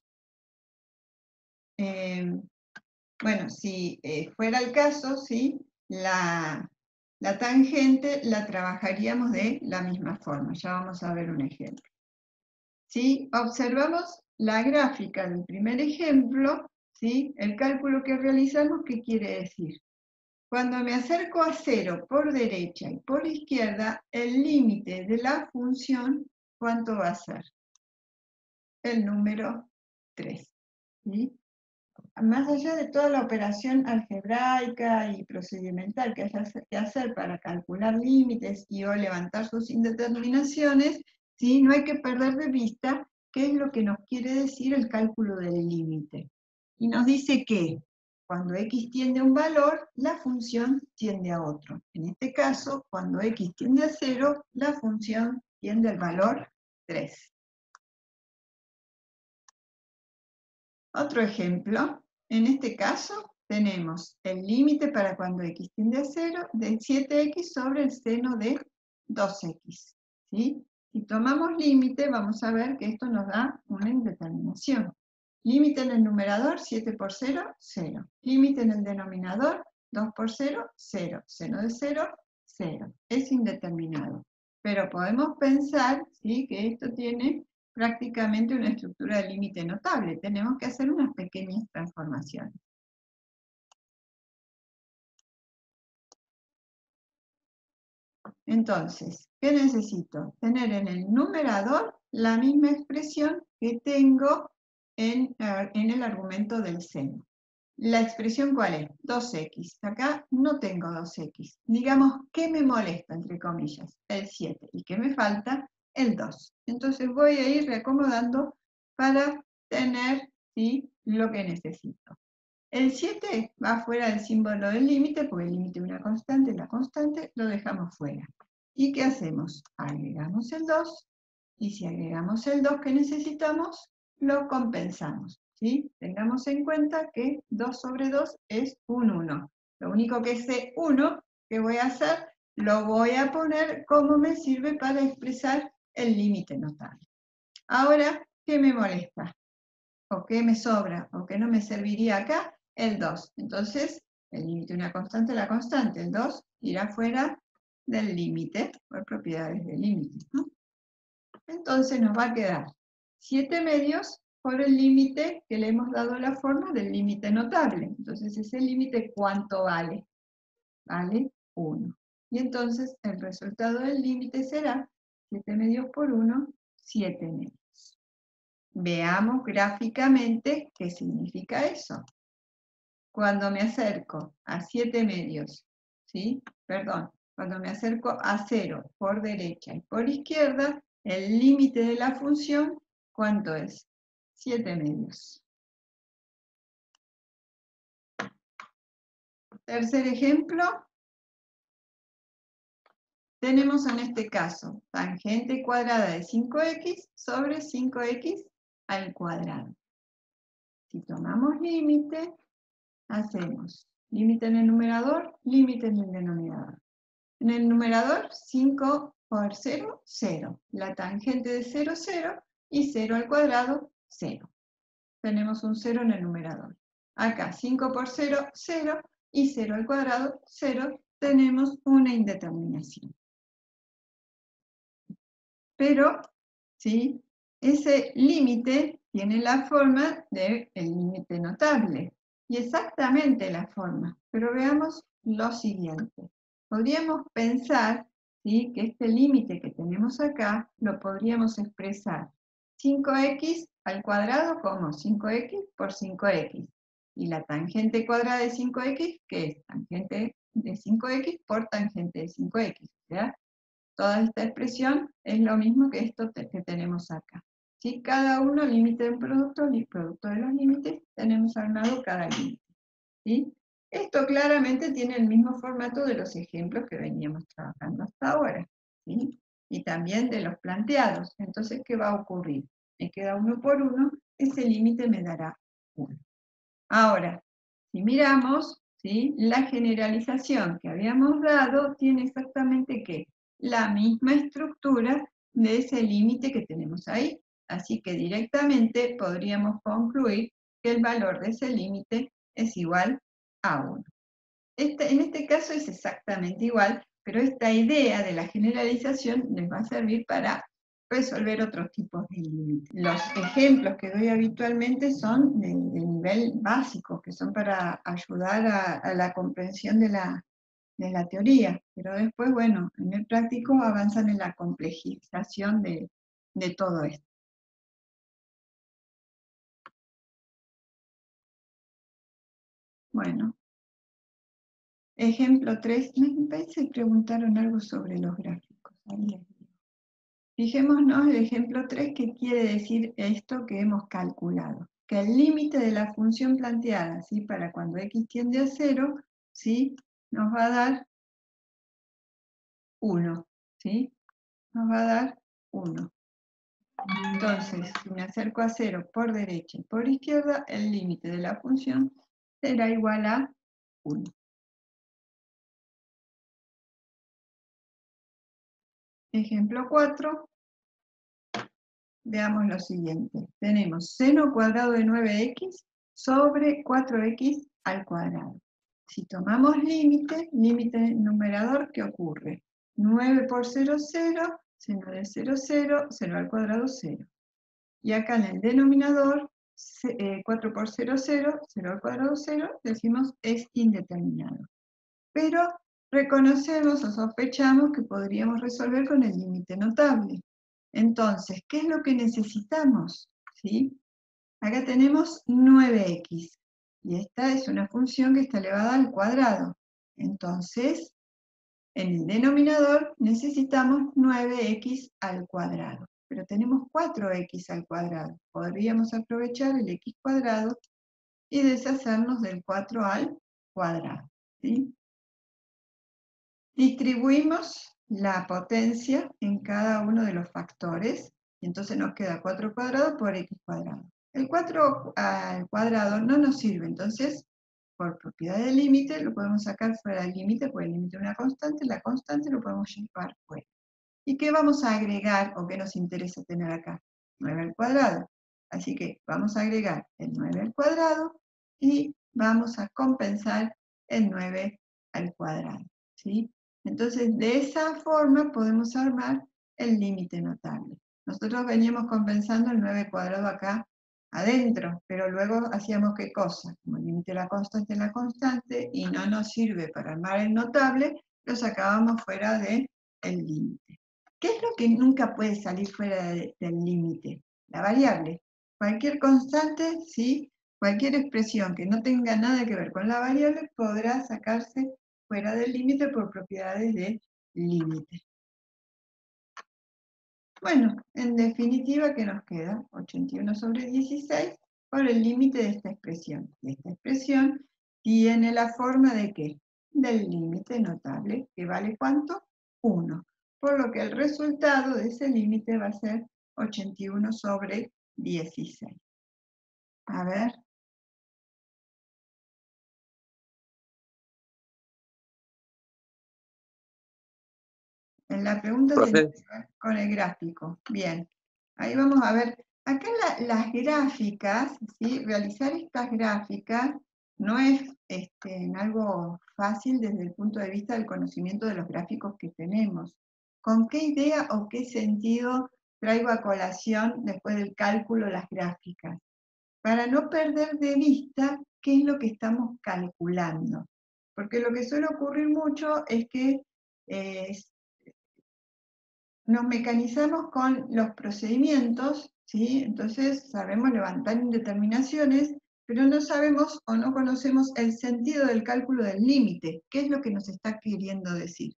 [SPEAKER 1] bueno, si fuera el caso, ¿sí? La tangente la trabajaríamos de la misma forma. Ya vamos a ver un ejemplo. Si observamos la gráfica del primer ejemplo, ¿sí? El cálculo que realizamos, ¿qué quiere decir? Cuando me acerco a 0 por derecha y por izquierda, el límite de la función, ¿cuánto va a ser? El número 3. ¿Sí? Más allá de toda la operación algebraica y procedimental que haya que hacer para calcular límites y o levantar sus indeterminaciones, ¿sí? No hay que perder de vista qué es lo que nos quiere decir el cálculo del límite. Y nos dice que cuando x tiende a un valor, la función tiende a otro. En este caso, cuando x tiende a 0, la función tiende al valor 3. Otro ejemplo, en este caso tenemos el límite para cuando x tiende a 0 de 7x sobre el seno de 2x. ¿Sí? Si tomamos límite, vamos a ver que esto nos da una indeterminación. Límite en el numerador, 7 por 0, 0. Límite en el denominador, 2 por 0, 0. Seno de 0, 0. Es indeterminado. Pero podemos pensar, ¿sí? Que esto tiene prácticamente una estructura de límite notable. Tenemos que hacer unas pequeñas transformaciones. Entonces, ¿qué necesito? Tener en el numerador la misma expresión que tengo en el argumento del seno. ¿La expresión cuál es? 2x. Acá no tengo 2x. Digamos, ¿qué me molesta, entre comillas? El 7. ¿Y qué me falta? El 2. Entonces voy a ir reacomodando para tener, ¿sí?, lo que necesito. El 7 va fuera del símbolo del límite, porque el límite es una constante, la constante lo dejamos fuera. ¿Y qué hacemos? Agregamos el 2 y si agregamos el 2 que necesitamos, lo compensamos, ¿sí? Tengamos en cuenta que 2 sobre 2 es un 1. Lo único que ese 1 que voy a hacer, lo voy a poner como me sirve para expresar el límite notable. Ahora, ¿qué me molesta? ¿O qué me sobra? ¿O qué no me serviría acá? El 2. Entonces, el límite de una constante, la constante. El 2 irá fuera del límite, por propiedades del límite, ¿no? Entonces nos va a quedar 7 medios por el límite que le hemos dado la forma del límite notable. Entonces, ese límite, ¿cuánto vale? Vale 1. Y entonces, el resultado del límite será 7 medios por 1, 7 medios. Veamos gráficamente qué significa eso. Cuando me acerco a 7 medios, ¿sí? Perdón, cuando me acerco a 0 por derecha y por izquierda, el límite de la función, ¿cuánto es? 7 medios. Tercer ejemplo. Tenemos en este caso tangente cuadrada de 5x sobre 5x al cuadrado. Si tomamos límite, hacemos límite en el numerador, límite en el denominador. En el numerador, 5 por 0, 0. La tangente de 0, 0. Y 0 al cuadrado, 0. Tenemos un 0 en el numerador. Acá, 5 por 0, 0. Y 0 al cuadrado, 0. Tenemos una indeterminación. Pero, ¿sí? Ese límite tiene la forma del límite notable. Y exactamente la forma. Pero veamos lo siguiente. Podríamos pensar, ¿sí?, que este límite que tenemos acá lo podríamos expresar 5x al cuadrado como 5x por 5x. Y la tangente cuadrada de 5x, que es tangente de 5x por tangente de 5x. ¿Ya? Toda esta expresión es lo mismo que esto que tenemos acá. ¿Sí? Cada uno límite de un producto, y producto de los límites, tenemos armado cada límite. ¿Sí? Esto claramente tiene el mismo formato de los ejemplos que veníamos trabajando hasta ahora. ¿Sí? Y también de los planteados. Entonces, ¿qué va a ocurrir? Me queda 1 por 1, ese límite me dará 1. Ahora, si miramos, ¿sí?, la generalización que habíamos dado tiene exactamente ¿qué? La misma estructura de ese límite que tenemos ahí. Así que directamente podríamos concluir que el valor de ese límite es igual a 1. En este caso es exactamente igual, pero esta idea de la generalización les va a servir para resolver otros tipos de límites. Los ejemplos que doy habitualmente son de nivel básico, que son para ayudar a la comprensión de la teoría, pero después, bueno, en el práctico avanzan en la complejización de todo esto. Bueno. Ejemplo 3, me parece que preguntaron algo sobre los gráficos. Fijémonos el ejemplo 3, que quiere decir esto que hemos calculado. Que el límite de la función planteada, ¿sí?, para cuando x tiende a 0, ¿sí?, nos va a dar 1. ¿Sí? Nos va a dar 1. Entonces, si me acerco a 0 por derecha y por izquierda, el límite de la función será igual a 1. Ejemplo 4, veamos lo siguiente. Tenemos seno cuadrado de 9x sobre 4x al cuadrado. Si tomamos límite numerador, ¿qué ocurre? 9 por 0, 0, seno de 0, 0, 0 al cuadrado, 0. Y acá en el denominador, 4 por 0, 0, 0 al cuadrado, 0, decimos es indeterminado. Pero reconocemos o sospechamos que podríamos resolver con el límite notable. Entonces, ¿qué es lo que necesitamos? ¿Sí? Acá tenemos 9x, y esta es una función que está elevada al cuadrado. Entonces, en el denominador necesitamos 9x al cuadrado, pero tenemos 4x al cuadrado. Podríamos aprovechar el x cuadrado y deshacernos del 4 al cuadrado. ¿Sí? Distribuimos la potencia en cada uno de los factores Y entonces nos queda 4 al cuadrado por x cuadrado. El 4 al cuadrado no nos sirve, entonces, por propiedad del límite, lo podemos sacar fuera del límite, porque el límite es una constante, la constante lo podemos llevar fuera. ¿Y qué vamos a agregar o qué nos interesa tener acá? 9 al cuadrado. Así que vamos a agregar el 9 al cuadrado y vamos a compensar el 9 al cuadrado, ¿sí? Entonces, de esa forma podemos armar el límite notable. Nosotros veníamos compensando el 9 cuadrado acá adentro, pero luego hacíamos ¿qué cosa? Como el límite de la constante y no nos sirve para armar el notable, lo sacábamos fuera del límite. ¿Qué es lo que nunca puede salir fuera del límite? La variable. Cualquier constante, ¿sí? Cualquier expresión que no tenga nada que ver con la variable podrá sacarse fuera del límite por propiedades del límite. Bueno, en definitiva, ¿qué nos queda? 81 sobre 16 por el límite de esta expresión. Y esta expresión tiene la forma de ¿qué? Del límite notable, que vale ¿cuánto? 1. Por lo que el resultado de ese límite va a ser 81 sobre 16. A ver. En la pregunta tiene que ver con el gráfico. Bien. Ahí vamos a ver. Acá las gráficas, ¿sí? Realizar estas gráficas no es algo fácil desde el punto de vista del conocimiento de los gráficos que tenemos. ¿Con qué idea o qué sentido traigo a colación después del cálculo las gráficas? Para no perder de vista qué es lo que estamos calculando. Porque lo que suele ocurrir mucho es que nos mecanizamos con los procedimientos, ¿sí? Entonces sabemos levantar indeterminaciones, pero no sabemos o no conocemos el sentido del cálculo del límite, qué es lo que nos está queriendo decir.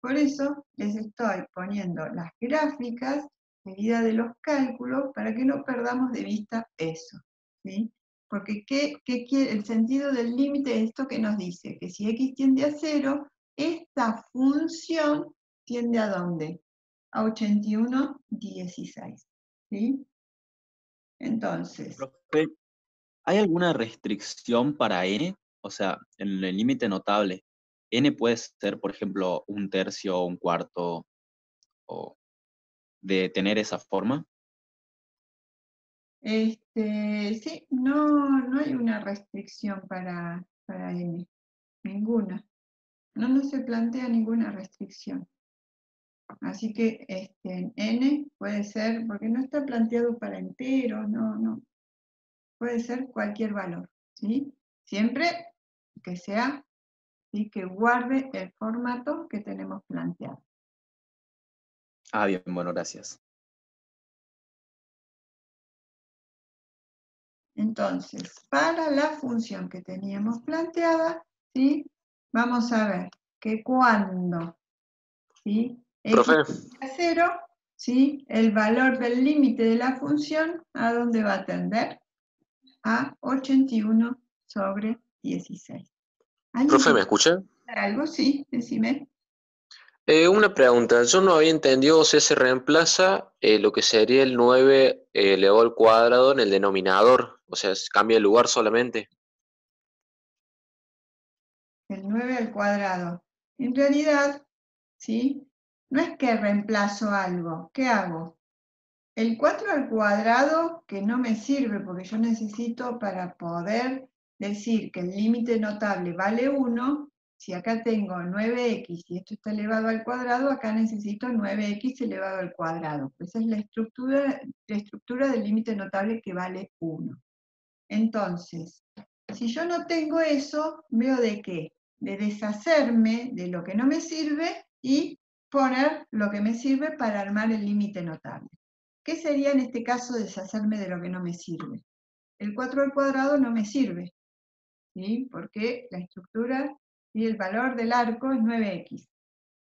[SPEAKER 1] Por eso les estoy poniendo las gráficas seguida de los cálculos para que no perdamos de vista eso, ¿sí? Porque el sentido del límite es esto que nos dice, que si x tiende a 0, esta función tiende a ¿dónde? A 81,16. ¿Sí? Entonces.
[SPEAKER 4] Profe, ¿hay alguna restricción para n? O sea, en el límite notable, n puede ser, por ejemplo, un tercio o un cuarto, o de tener esa forma.
[SPEAKER 1] Sí, no hay una restricción para n, ninguna. No se plantea ninguna restricción. Así que n puede ser, porque no está planteado para enteros, no. Puede ser cualquier valor, ¿sí? Siempre que sea, ¿sí? Que guarde el formato que tenemos planteado.
[SPEAKER 4] Ah, bien, bueno, gracias.
[SPEAKER 1] Entonces, para la función que teníamos planteada, ¿sí? Vamos a ver que cuando, ¿sí? X a 0, ¿sí? El valor del límite de la función, ¿a dónde va a tender? A 81 sobre 16.
[SPEAKER 5] Profe, ¿me escucha?
[SPEAKER 1] ¿Algo? Sí, decime.
[SPEAKER 5] Una pregunta, yo no había entendido si se reemplaza lo que sería el 9 elevado al cuadrado en el denominador, o sea, cambia el lugar solamente.
[SPEAKER 1] El 9 al cuadrado. En realidad, ¿sí? No es que reemplazo algo. ¿Qué hago? El 4 al cuadrado, que no me sirve porque yo necesito para poder decir que el límite notable vale 1, si acá tengo 9x y esto está elevado al cuadrado, acá necesito 9x elevado al cuadrado. Esa es la estructura del límite notable que vale 1. Entonces, si yo no tengo eso, veo de qué, de deshacerme de lo que no me sirve y poner lo que me sirve para armar el límite notable. ¿Qué sería en este caso deshacerme de lo que no me sirve? El 4 al cuadrado no me sirve, ¿sí? Porque la estructura y el valor del arco es 9x.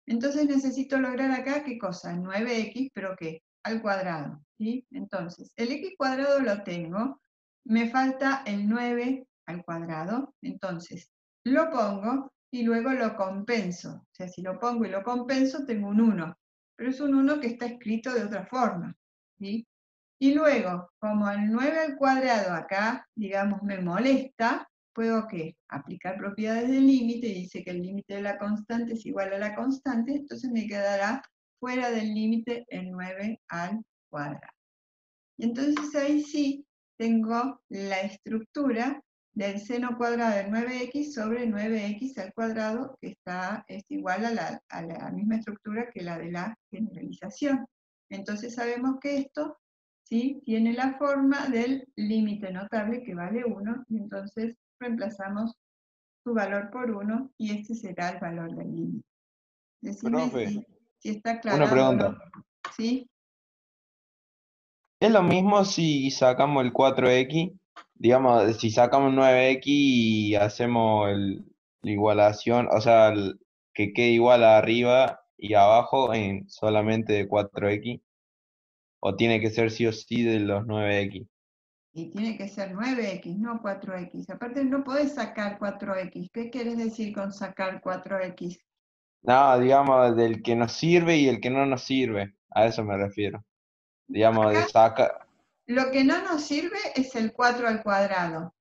[SPEAKER 1] Entonces necesito lograr acá, ¿qué cosa? 9x, pero ¿qué? Al cuadrado, ¿sí? Entonces, el x cuadrado lo tengo, me falta el 9 al cuadrado, entonces lo pongo y luego lo compenso. O sea, si lo pongo y lo compenso, tengo un 1, pero es un 1 que está escrito de otra forma, ¿sí? Y luego, como el 9 al cuadrado acá, digamos, me molesta, puedo ¿qué? Aplicar propiedades del límite, y dice que el límite de la constante es igual a la constante, entonces me quedará fuera del límite el 9 al cuadrado. Y entonces ahí sí tengo la estructura del seno cuadrado de 9x sobre 9x al cuadrado, que es igual a la misma estructura que la de la generalización. Entonces sabemos que esto ¿sí? Tiene la forma del límite notable que vale 1, y entonces reemplazamos su valor por 1, y este será el valor del límite. Decime
[SPEAKER 6] Profe,
[SPEAKER 1] si está
[SPEAKER 6] una
[SPEAKER 1] aclarado o no.
[SPEAKER 6] pregunta.
[SPEAKER 1] ¿Sí?
[SPEAKER 6] ¿Es lo mismo si sacamos el 4x? Digamos, si sacamos 9x y hacemos la igualación, o sea, que quede igual arriba y abajo en solamente de 4x, o tiene que ser sí o sí de los 9x.
[SPEAKER 1] Y tiene que ser 9x, no 4x. Aparte no podés sacar 4x. ¿Qué quieres decir con sacar 4x?
[SPEAKER 6] No, digamos, del que nos sirve y el que no nos sirve, a eso me refiero. Digamos, de
[SPEAKER 1] Acá
[SPEAKER 6] saca.
[SPEAKER 1] lo que no nos sirve es el 4 al cuadrado.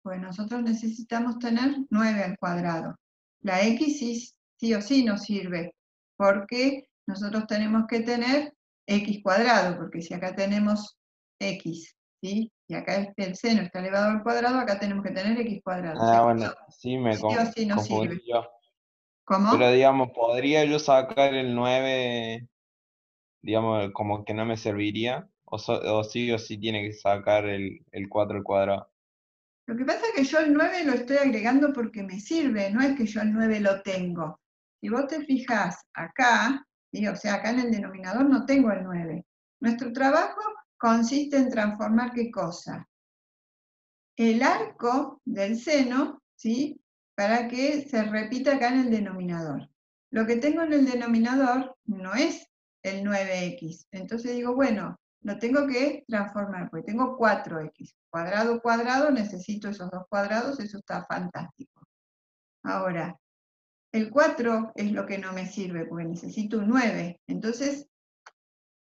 [SPEAKER 1] Pues nosotros necesitamos tener 9 al cuadrado. La x sí o sí nos sirve, porque nosotros tenemos que tener x cuadrado, porque si acá tenemos x, ¿sí? Y acá el seno está elevado al cuadrado, acá tenemos que tener x cuadrado. O sea,
[SPEAKER 6] Ah,
[SPEAKER 1] que
[SPEAKER 6] bueno,
[SPEAKER 1] eso
[SPEAKER 6] sí me
[SPEAKER 1] sí o sí nos sirve.
[SPEAKER 6] confundí yo. Pero
[SPEAKER 1] ¿Cómo?
[SPEAKER 6] digamos, ¿podría yo sacar el 9, digamos, como que no me serviría? O sí o sí tiene que sacar el 4 al cuadrado.
[SPEAKER 1] Lo que pasa es que yo el 9 lo estoy agregando porque me sirve, no es que yo el 9 lo tengo. Si vos te fijás acá, ¿sí? O sea, acá en el denominador no tengo el 9. Nuestro trabajo consiste en transformar ¿qué cosa? El arco del seno, ¿sí? Para que se repita acá en el denominador. Lo que tengo en el denominador no es el 9x. Entonces digo, bueno, lo tengo que transformar, porque tengo 4x. Cuadrado, cuadrado, necesito esos dos cuadrados, eso está fantástico. Ahora, el 4 es lo que no me sirve, porque necesito un 9. Entonces,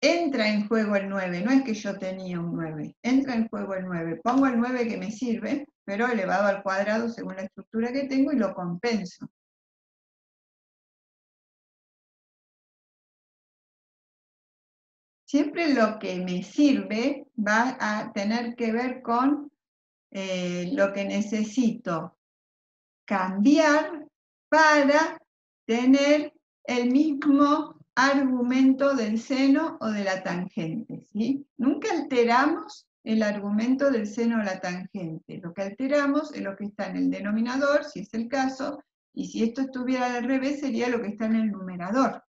[SPEAKER 1] entra en juego el 9, no es que yo tenía un 9, entra en juego el 9. Pongo el 9 que me sirve, pero elevado al cuadrado según la estructura que tengo, y lo compenso. Siempre lo que me sirve va a tener que ver con lo que necesito cambiar para tener el mismo argumento del seno o de la tangente, ¿sí? Nunca alteramos el argumento del seno o la tangente. Lo que alteramos es lo que está en el denominador, si es el caso, y si esto estuviera al revés, sería lo que está en el numerador.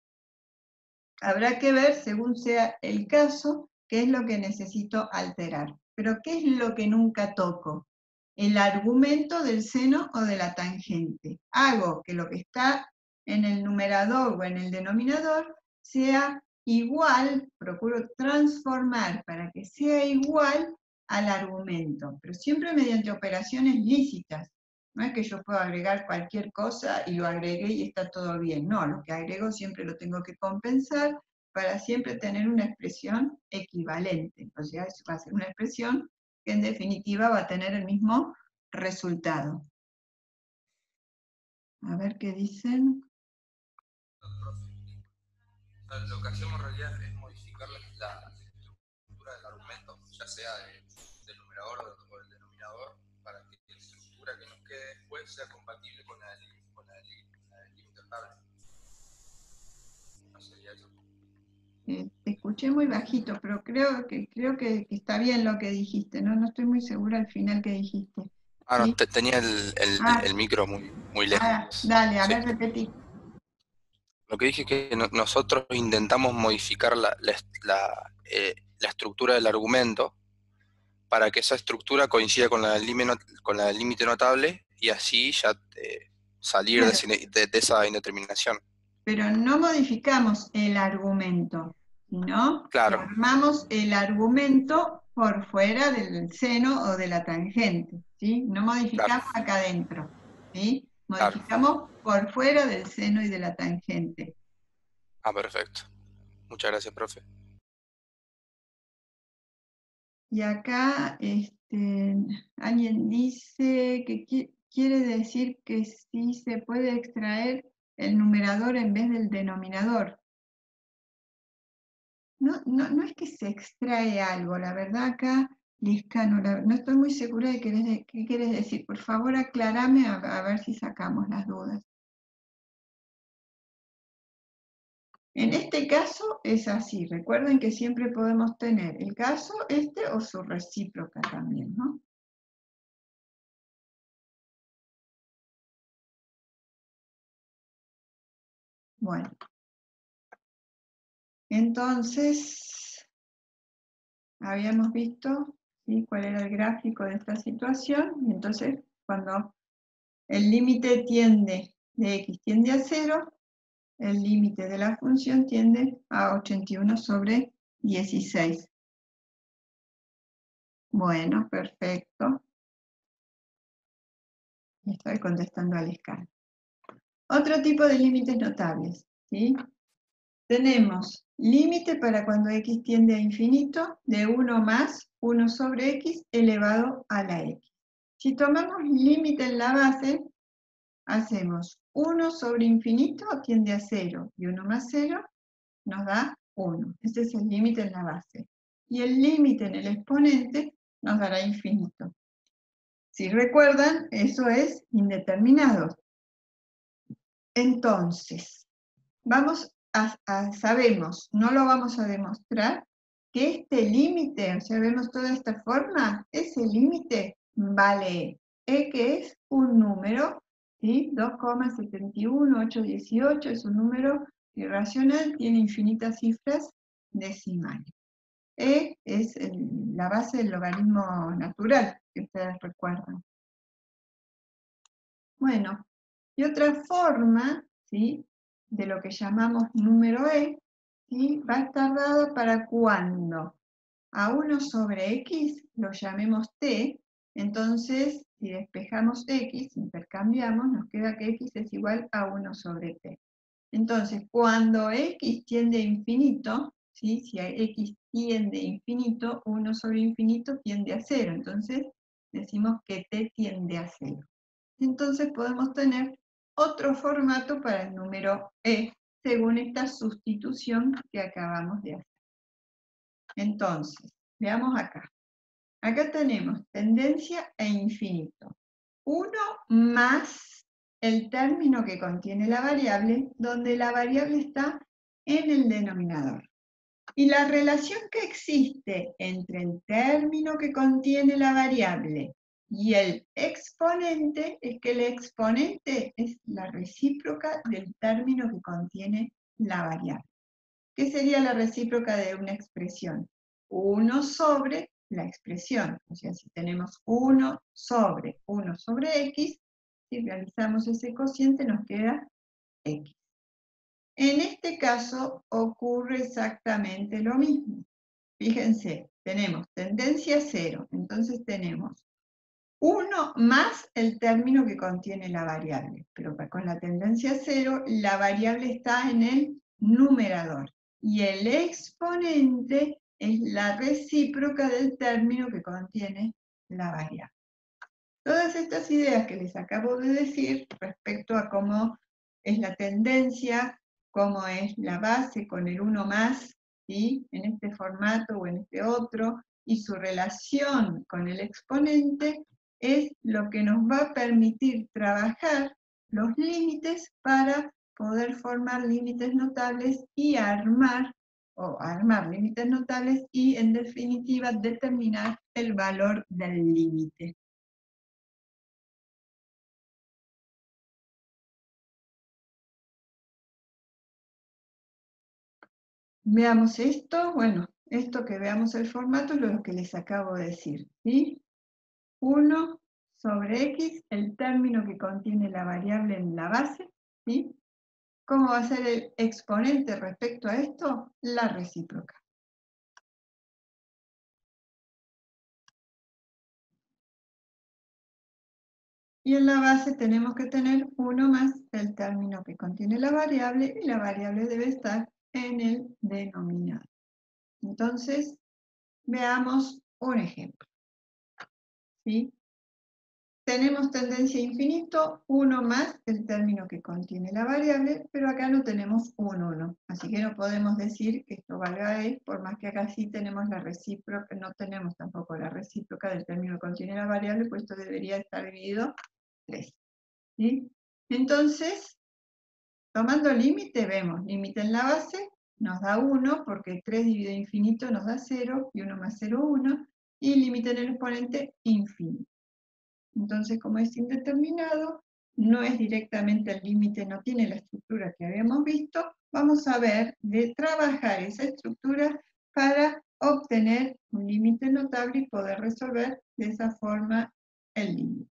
[SPEAKER 1] Habrá que ver, según sea el caso, qué es lo que necesito alterar. Pero ¿qué es lo que nunca toco? El argumento del seno o de la tangente. Hago que lo que está en el numerador o en el denominador sea igual, procuro transformar para que sea igual al argumento, pero siempre mediante operaciones lícitas. No es que yo pueda agregar cualquier cosa y lo agregué y está todo bien. No, lo que agrego siempre lo tengo que compensar para siempre tener una expresión equivalente. O sea, va a ser una expresión que en definitiva va a tener el mismo resultado. A ver qué dicen.
[SPEAKER 7] Lo que hacemos en realidad es modificar la estructura del argumento, ya sea del numerador o del denominador, para que la estructura que nos quede después sea compatible con la del límite notable. ¿No sería eso?
[SPEAKER 1] Te escuché muy bajito, pero creo que está bien lo que dijiste, ¿no? No estoy muy segura al final que dijiste.
[SPEAKER 7] Ah,
[SPEAKER 1] ¿Sí?
[SPEAKER 7] no, tenía el micro muy lejos.
[SPEAKER 1] Dale, a
[SPEAKER 7] Sí.
[SPEAKER 1] ver, repetí.
[SPEAKER 7] Lo que dije es que nosotros intentamos modificar la estructura del argumento para que esa estructura coincida con la del límite notable, y así ya salir
[SPEAKER 1] Claro,
[SPEAKER 7] de esa indeterminación.
[SPEAKER 1] pero no modificamos el argumento, sino que
[SPEAKER 7] Claro,
[SPEAKER 1] armamos el argumento por fuera del seno o de la tangente, ¿sí? No
[SPEAKER 7] claro,
[SPEAKER 1] modificamos acá adentro, ¿sí?
[SPEAKER 7] claro.
[SPEAKER 1] Modificamos por fuera del seno y de la tangente.
[SPEAKER 7] Ah, perfecto. Muchas gracias, profe.
[SPEAKER 1] Y acá alguien dice que quiere decir que sí se puede extraer el numerador en vez del denominador. No es que se extrae algo, la verdad acá, Liscano, no estoy muy segura de qué quieres decir. Por favor, aclárame a ver si sacamos las dudas. En este caso es así. Recuerden que siempre podemos tener el caso o su recíproca también, ¿no? Bueno. Entonces, habíamos visto, ¿sí?, cuál era el gráfico de esta situación. Y entonces, cuando el límite de x tiende a 0, el límite de la función tiende a 81 sobre 16. Bueno, perfecto. Estoy contestando al escala. Otro tipo de límites notables, ¿sí? Tenemos límite para cuando x tiende a infinito de 1 más 1 sobre x elevado a la x. Si tomamos límite en la base, hacemos 1 sobre infinito tiende a 0 y 1 más 0 nos da 1. Ese es el límite en la base. Y el límite en el exponente nos dará infinito. Si recuerdan, eso es indeterminado. Entonces, sabemos, no lo vamos a demostrar, que este límite, o sea, vemos toda esta forma, ese límite vale que es un número, ¿sí? 2,71818 es un número irracional, tiene infinitas cifras decimales. Es la base del logaritmo natural, que ustedes recuerdan. Bueno, y otra forma, ¿sí?, de lo que llamamos número ¿sí?, va a estar dado para cuando a 1 sobre x lo llamemos t, entonces si despejamos x, intercambiamos, nos queda que x es igual a 1 sobre t. Entonces, cuando x tiende a infinito, ¿sí?, si x tiende a infinito, 1 sobre infinito tiende a 0, entonces decimos que t tiende a 0. Entonces podemos tener otro formato para el número según esta sustitución que acabamos de hacer. Entonces, veamos acá. Acá tenemos tendencia e infinito. 1 más el término que contiene la variable, donde la variable está en el denominador. Y la relación que existe entre el término que contiene la variable y el exponente es que el exponente es la recíproca del término que contiene la variable. ¿Qué sería la recíproca de una expresión? 1 sobre la expresión. O sea, si tenemos 1 sobre x, si realizamos ese cociente nos queda x. En este caso ocurre exactamente lo mismo. Fíjense, tenemos tendencia 0, entonces tenemos 1 más el término que contiene la variable, pero con la tendencia 0 la variable está en el numerador y el exponente es la recíproca del término que contiene la variable. Todas estas ideas que les acabo de decir respecto a cómo es la tendencia, cómo es la base con el 1 más, ¿sí?, en este formato o en este otro, y su relación con el exponente, es lo que nos va a permitir trabajar los límites para poder formar límites notables y armar límites notables y, en definitiva, determinar el valor del límite. Veamos esto, bueno, esto que veamos el formato es lo que les acabo de decir, ¿sí? 1 sobre x, el término que contiene la variable en la base, ¿sí? ¿Cómo va a ser el exponente respecto a esto? La recíproca. Y en la base tenemos que tener 1 más el término que contiene la variable, y la variable debe estar en el denominador. Entonces, veamos un ejemplo. ¿Sí? Tenemos tendencia a infinito, 1 más el término que contiene la variable, pero acá no tenemos un 1. Así que no podemos decir que esto valga E, por más que acá sí tenemos la recíproca, no tenemos tampoco la recíproca del término que contiene la variable, pues esto debería estar dividido 3. ¿Sí? Entonces, tomando límite, vemos límite en la base, nos da 1, porque 3 dividido infinito nos da 0, y 1 más 0, 1, y límite en el exponente, infinito. Entonces, como es indeterminado, no es directamente el límite, no tiene la estructura que habíamos visto, vamos a ver de trabajar esa estructura para obtener un límite notable y poder resolver de esa forma el límite.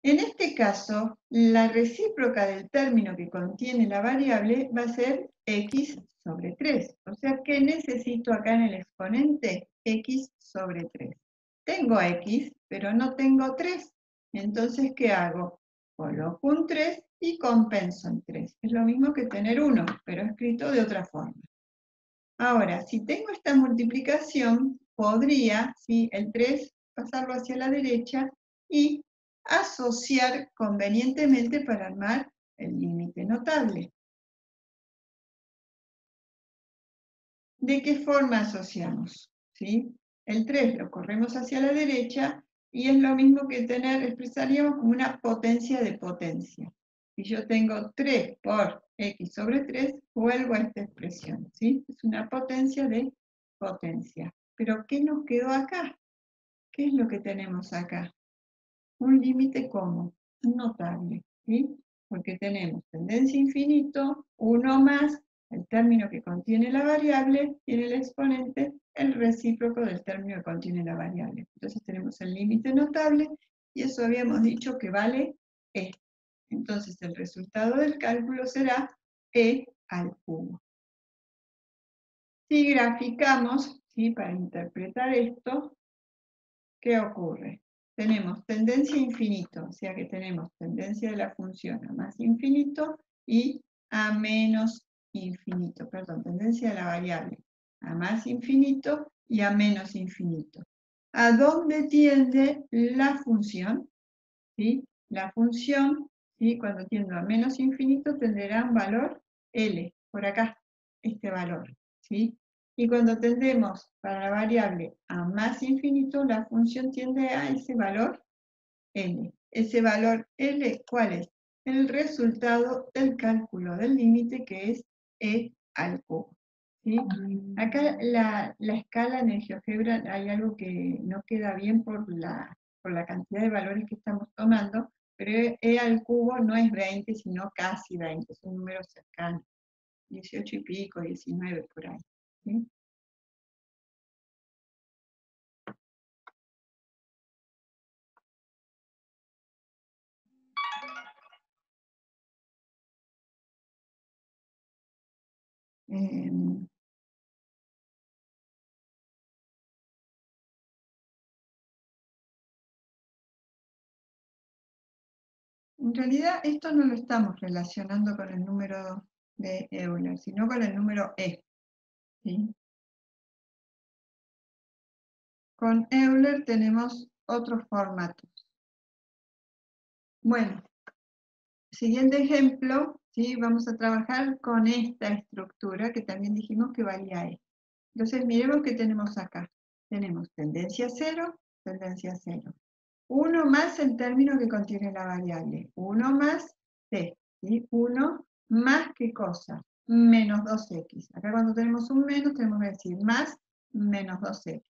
[SPEAKER 1] En este caso, la recíproca del término que contiene la variable va a ser x sobre 3. O sea que necesito acá en el exponente x sobre 3. Tengo x, pero no tengo 3. Entonces, ¿qué hago? Coloco un 3 y compenso en 3. Es lo mismo que tener 1, pero escrito de otra forma. Ahora, si tengo esta multiplicación, podría, ¿sí?, el 3 pasarlo hacia la derecha y asociar convenientemente para armar el límite notable. ¿De qué forma asociamos? ¿Sí? El 3 lo corremos hacia la derecha y es lo mismo que expresaríamos como una potencia de potencia. Si yo tengo 3 por x sobre 3, vuelvo a esta expresión, ¿sí? Es una potencia de potencia. Pero ¿qué nos quedó acá? ¿Qué es lo que tenemos acá? Un límite como notable, ¿sí? Porque tenemos tendencia a infinito, 1 más el término que contiene la variable, y en el exponente el recíproco del término que contiene la variable. Entonces tenemos el límite notable, y eso habíamos dicho que vale E. Entonces el resultado del cálculo será E al cubo. Si graficamos, ¿sí?, para interpretar esto, ¿qué ocurre? Tenemos tendencia a infinito, o sea que tenemos tendencia de la función a más infinito y a menos infinito, perdón, tendencia de la variable a más infinito y a menos infinito. ¿A dónde tiende la función? ¿Sí? La función, ¿sí?, cuando tiende a menos infinito tendrá un valor L, por acá, este valor, ¿sí? Y cuando tendemos para la variable a más infinito, la función tiende a ese valor L. Ese valor L, ¿cuál es? El resultado del cálculo del límite, que es E al cubo. ¿Sí? Acá la escala en el GeoGebra hay algo que no queda bien por la cantidad de valores que estamos tomando, pero E al cubo no es 20, sino casi 20, es un número cercano, 18 y pico, 19 por ahí. ¿Sí? En realidad esto no lo estamos relacionando con el número de Euler, sino con el número E. ¿Sí? Con Euler tenemos otros formatos. Bueno, siguiente ejemplo, ¿sí?, vamos a trabajar con esta estructura que también dijimos que valía E. Entonces miremos qué tenemos acá. Tenemos tendencia 0, tendencia 0. 1 más el término que contiene la variable. 1 más T. ¿Sí? 1 más ¿qué cosa? Menos 2x. Acá cuando tenemos un menos tenemos que decir más menos 2x.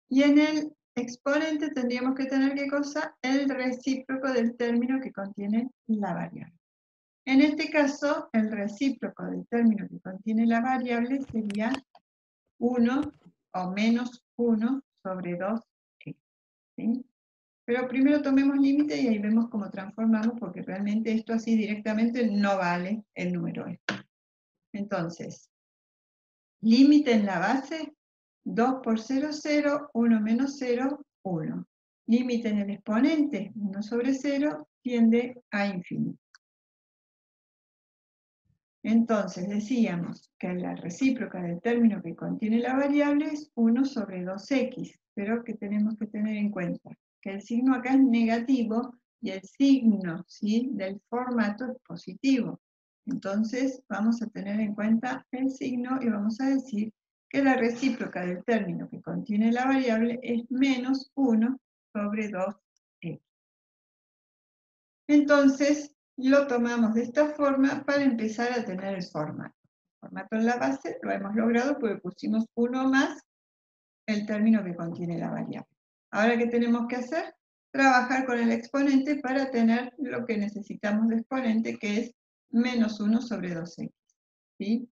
[SPEAKER 1] Y en el exponente tendríamos que tener ¿qué cosa? El recíproco del término que contiene la variable. En este caso, el recíproco del término que contiene la variable sería 1 o menos 1 sobre 2x. ¿Sí? Pero primero tomemos límite y ahí vemos cómo transformamos, porque realmente esto así directamente no vale el número E. Entonces, límite en la base, 2 por 0, 0, 1 menos 0, 1. Límite en el exponente, 1 sobre 0, tiende a infinito. Entonces decíamos que la recíproca del término que contiene la variable es 1 sobre 2x, pero que tenemos que tener en cuenta que el signo acá es negativo y el signo, ¿sí?, del formato es positivo. Entonces vamos a tener en cuenta el signo y vamos a decir que la recíproca del término que contiene la variable es menos 1 sobre 2x. Entonces lo tomamos de esta forma para empezar a tener el formato. El formato en la base lo hemos logrado porque pusimos 1 más el término que contiene la variable. Ahora, ¿qué tenemos que hacer? Trabajar con el exponente para tener lo que necesitamos de exponente, que es menos 1 sobre 2x. ¿Sí?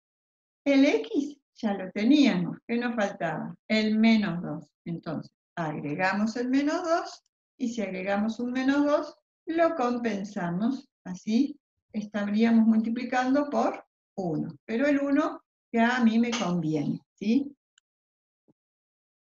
[SPEAKER 1] El x ya lo teníamos. ¿Qué nos faltaba? El menos 2. Entonces, agregamos el menos 2, y si agregamos un menos 2, lo compensamos. Así estaríamos multiplicando por 1. Pero el 1 ya a mí me conviene. ¿Sí?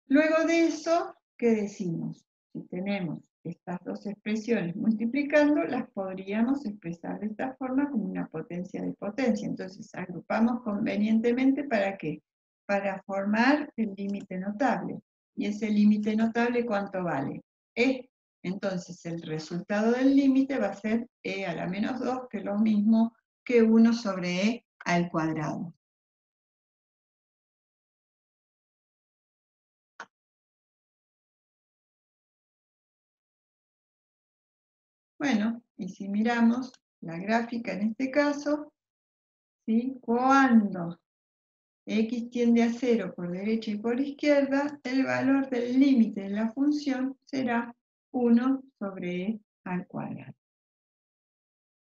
[SPEAKER 1] Luego de eso, ¿qué decimos? Si tenemos estas dos expresiones multiplicando, las podríamos expresar de esta forma como una potencia de potencia. Entonces, agrupamos convenientemente, ¿para qué? Para formar el límite notable. ¿Y ese límite notable cuánto vale? E. Entonces, el resultado del límite va a ser e a la menos 2, que es lo mismo que 1 sobre e al cuadrado. Bueno, y si miramos la gráfica en este caso, ¿sí?, cuando x tiende a 0 por derecha y por izquierda, el valor del límite de la función será 1 sobre e al cuadrado.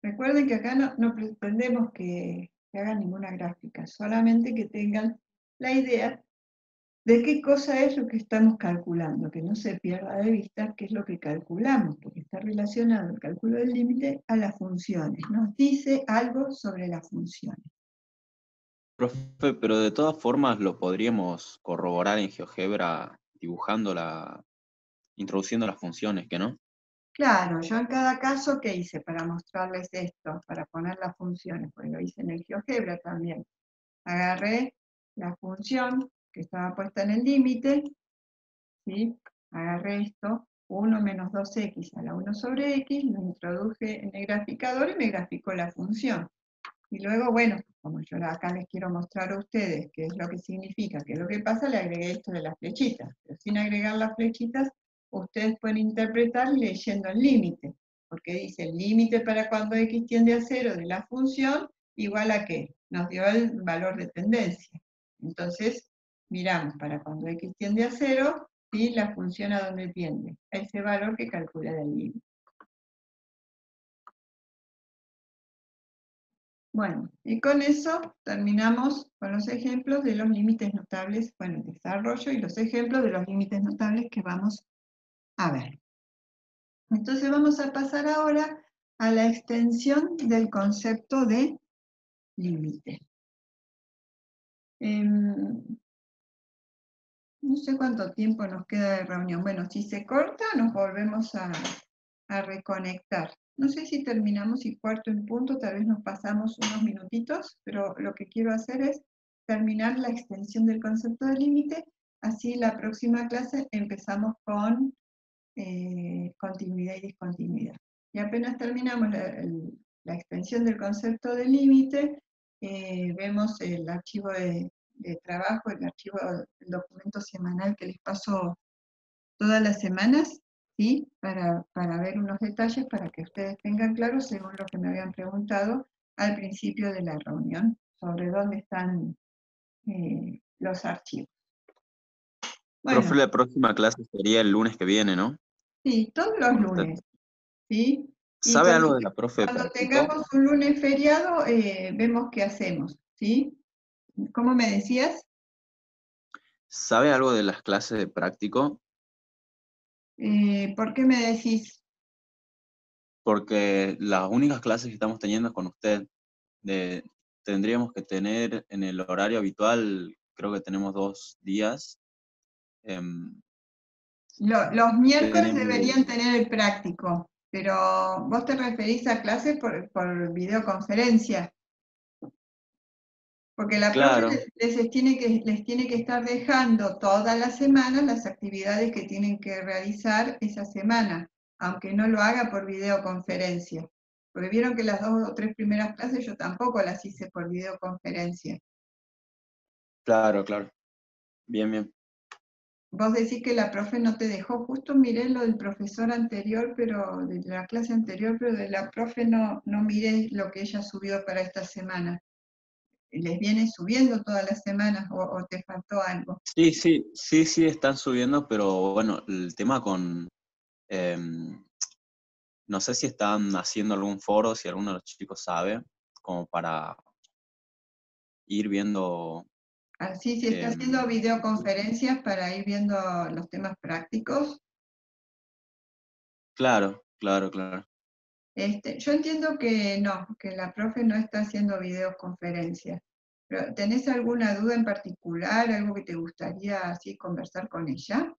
[SPEAKER 1] Recuerden que acá no pretendemos que hagan ninguna gráfica, solamente que tengan la idea de qué cosa es lo que estamos calculando, que no se pierda de vista qué es lo que calculamos, porque está relacionado el cálculo del límite a las funciones. Nos dice algo sobre las funciones.
[SPEAKER 4] Profe, pero de todas formas lo podríamos corroborar en GeoGebra dibujando introduciendo las funciones, ¿que no?
[SPEAKER 1] Claro, yo en cada caso, ¿qué hice para mostrarles esto? Para poner las funciones, pues lo hice en el GeoGebra también. Agarré la función que estaba puesta en el límite, ¿sí? Agarré esto, 1 menos 2x a la 1 sobre x, lo introduje en el graficador y me graficó la función. Y luego, bueno, como yo acá les quiero mostrar a ustedes qué es lo que significa, qué es lo que pasa, le agregué esto de las flechitas. Pero sin agregar las flechitas, ustedes pueden interpretar leyendo el límite, porque dice el límite para cuando x tiende a 0 de la función, igual a qué, nos dio el valor de tendencia. Entonces, miramos para cuando x tiende a 0, ¿sí?, la función a dónde tiende, a ese valor que calcula del límite. Bueno, y con eso terminamos con los ejemplos de los límites notables, bueno, el desarrollo y los ejemplos de los límites notables que vamos a ver. Entonces vamos a pasar ahora a la extensión del concepto de límite. No sé cuánto tiempo nos queda de reunión. Bueno, si se corta, nos volvemos a reconectar. No sé si terminamos y cuarto en punto, tal vez nos pasamos unos minutitos, pero lo que quiero hacer es terminar la extensión del concepto de límite, así la próxima clase empezamos con continuidad y discontinuidad. Y apenas terminamos la extensión del concepto de límite, vemos el archivo de trabajo, el documento semanal que les paso todas las semanas, ¿sí?, para ver unos detalles, para que ustedes tengan claro, según lo que me habían preguntado al principio de la reunión, sobre dónde están los archivos. Bueno,
[SPEAKER 4] Profe, la próxima clase sería el lunes que viene, ¿no?
[SPEAKER 1] sí, todos los
[SPEAKER 4] Con usted.
[SPEAKER 1] lunes, ¿sí? Y
[SPEAKER 4] ¿Sabe algo de la profe
[SPEAKER 1] cuando
[SPEAKER 4] práctico?
[SPEAKER 1] tengamos un lunes feriado, vemos qué hacemos, ¿sí? ¿Cómo me decías?
[SPEAKER 4] ¿Sabe algo de las clases de práctico?
[SPEAKER 1] ¿Por qué me decís?
[SPEAKER 4] Porque las únicas clases que estamos teniendo es con usted. Tendríamos que tener en el horario habitual, creo que tenemos 2 días.
[SPEAKER 1] Los miércoles
[SPEAKER 4] Tenemos-
[SPEAKER 1] deberían tener el práctico, pero vos te referís a clases por videoconferencia. Porque la
[SPEAKER 4] Claro.
[SPEAKER 1] profe les tiene que estar dejando todas las semanas las actividades que tienen que realizar esa semana, aunque no lo haga por videoconferencia. Porque vieron que las 2 o 3 primeras clases yo tampoco las hice por videoconferencia.
[SPEAKER 4] Claro, claro. Bien, bien.
[SPEAKER 1] Vos decís que la profe no te dejó, justo miré lo del profesor anterior, pero de la clase anterior, pero de la profe no miré lo que ella subió para esta semana. ¿Les viene subiendo todas las semanas o te faltó algo?
[SPEAKER 4] Sí, están subiendo, pero bueno, el tema con... no sé si están haciendo algún foro, si alguno de los chicos sabe, como para ir viendo...
[SPEAKER 1] Así, si está haciendo videoconferencias para ir viendo los temas prácticos.
[SPEAKER 4] Claro.
[SPEAKER 1] Yo entiendo que no, que la profe no está haciendo videoconferencias. Pero, ¿tenés alguna duda en particular, algo que te gustaría así conversar con ella?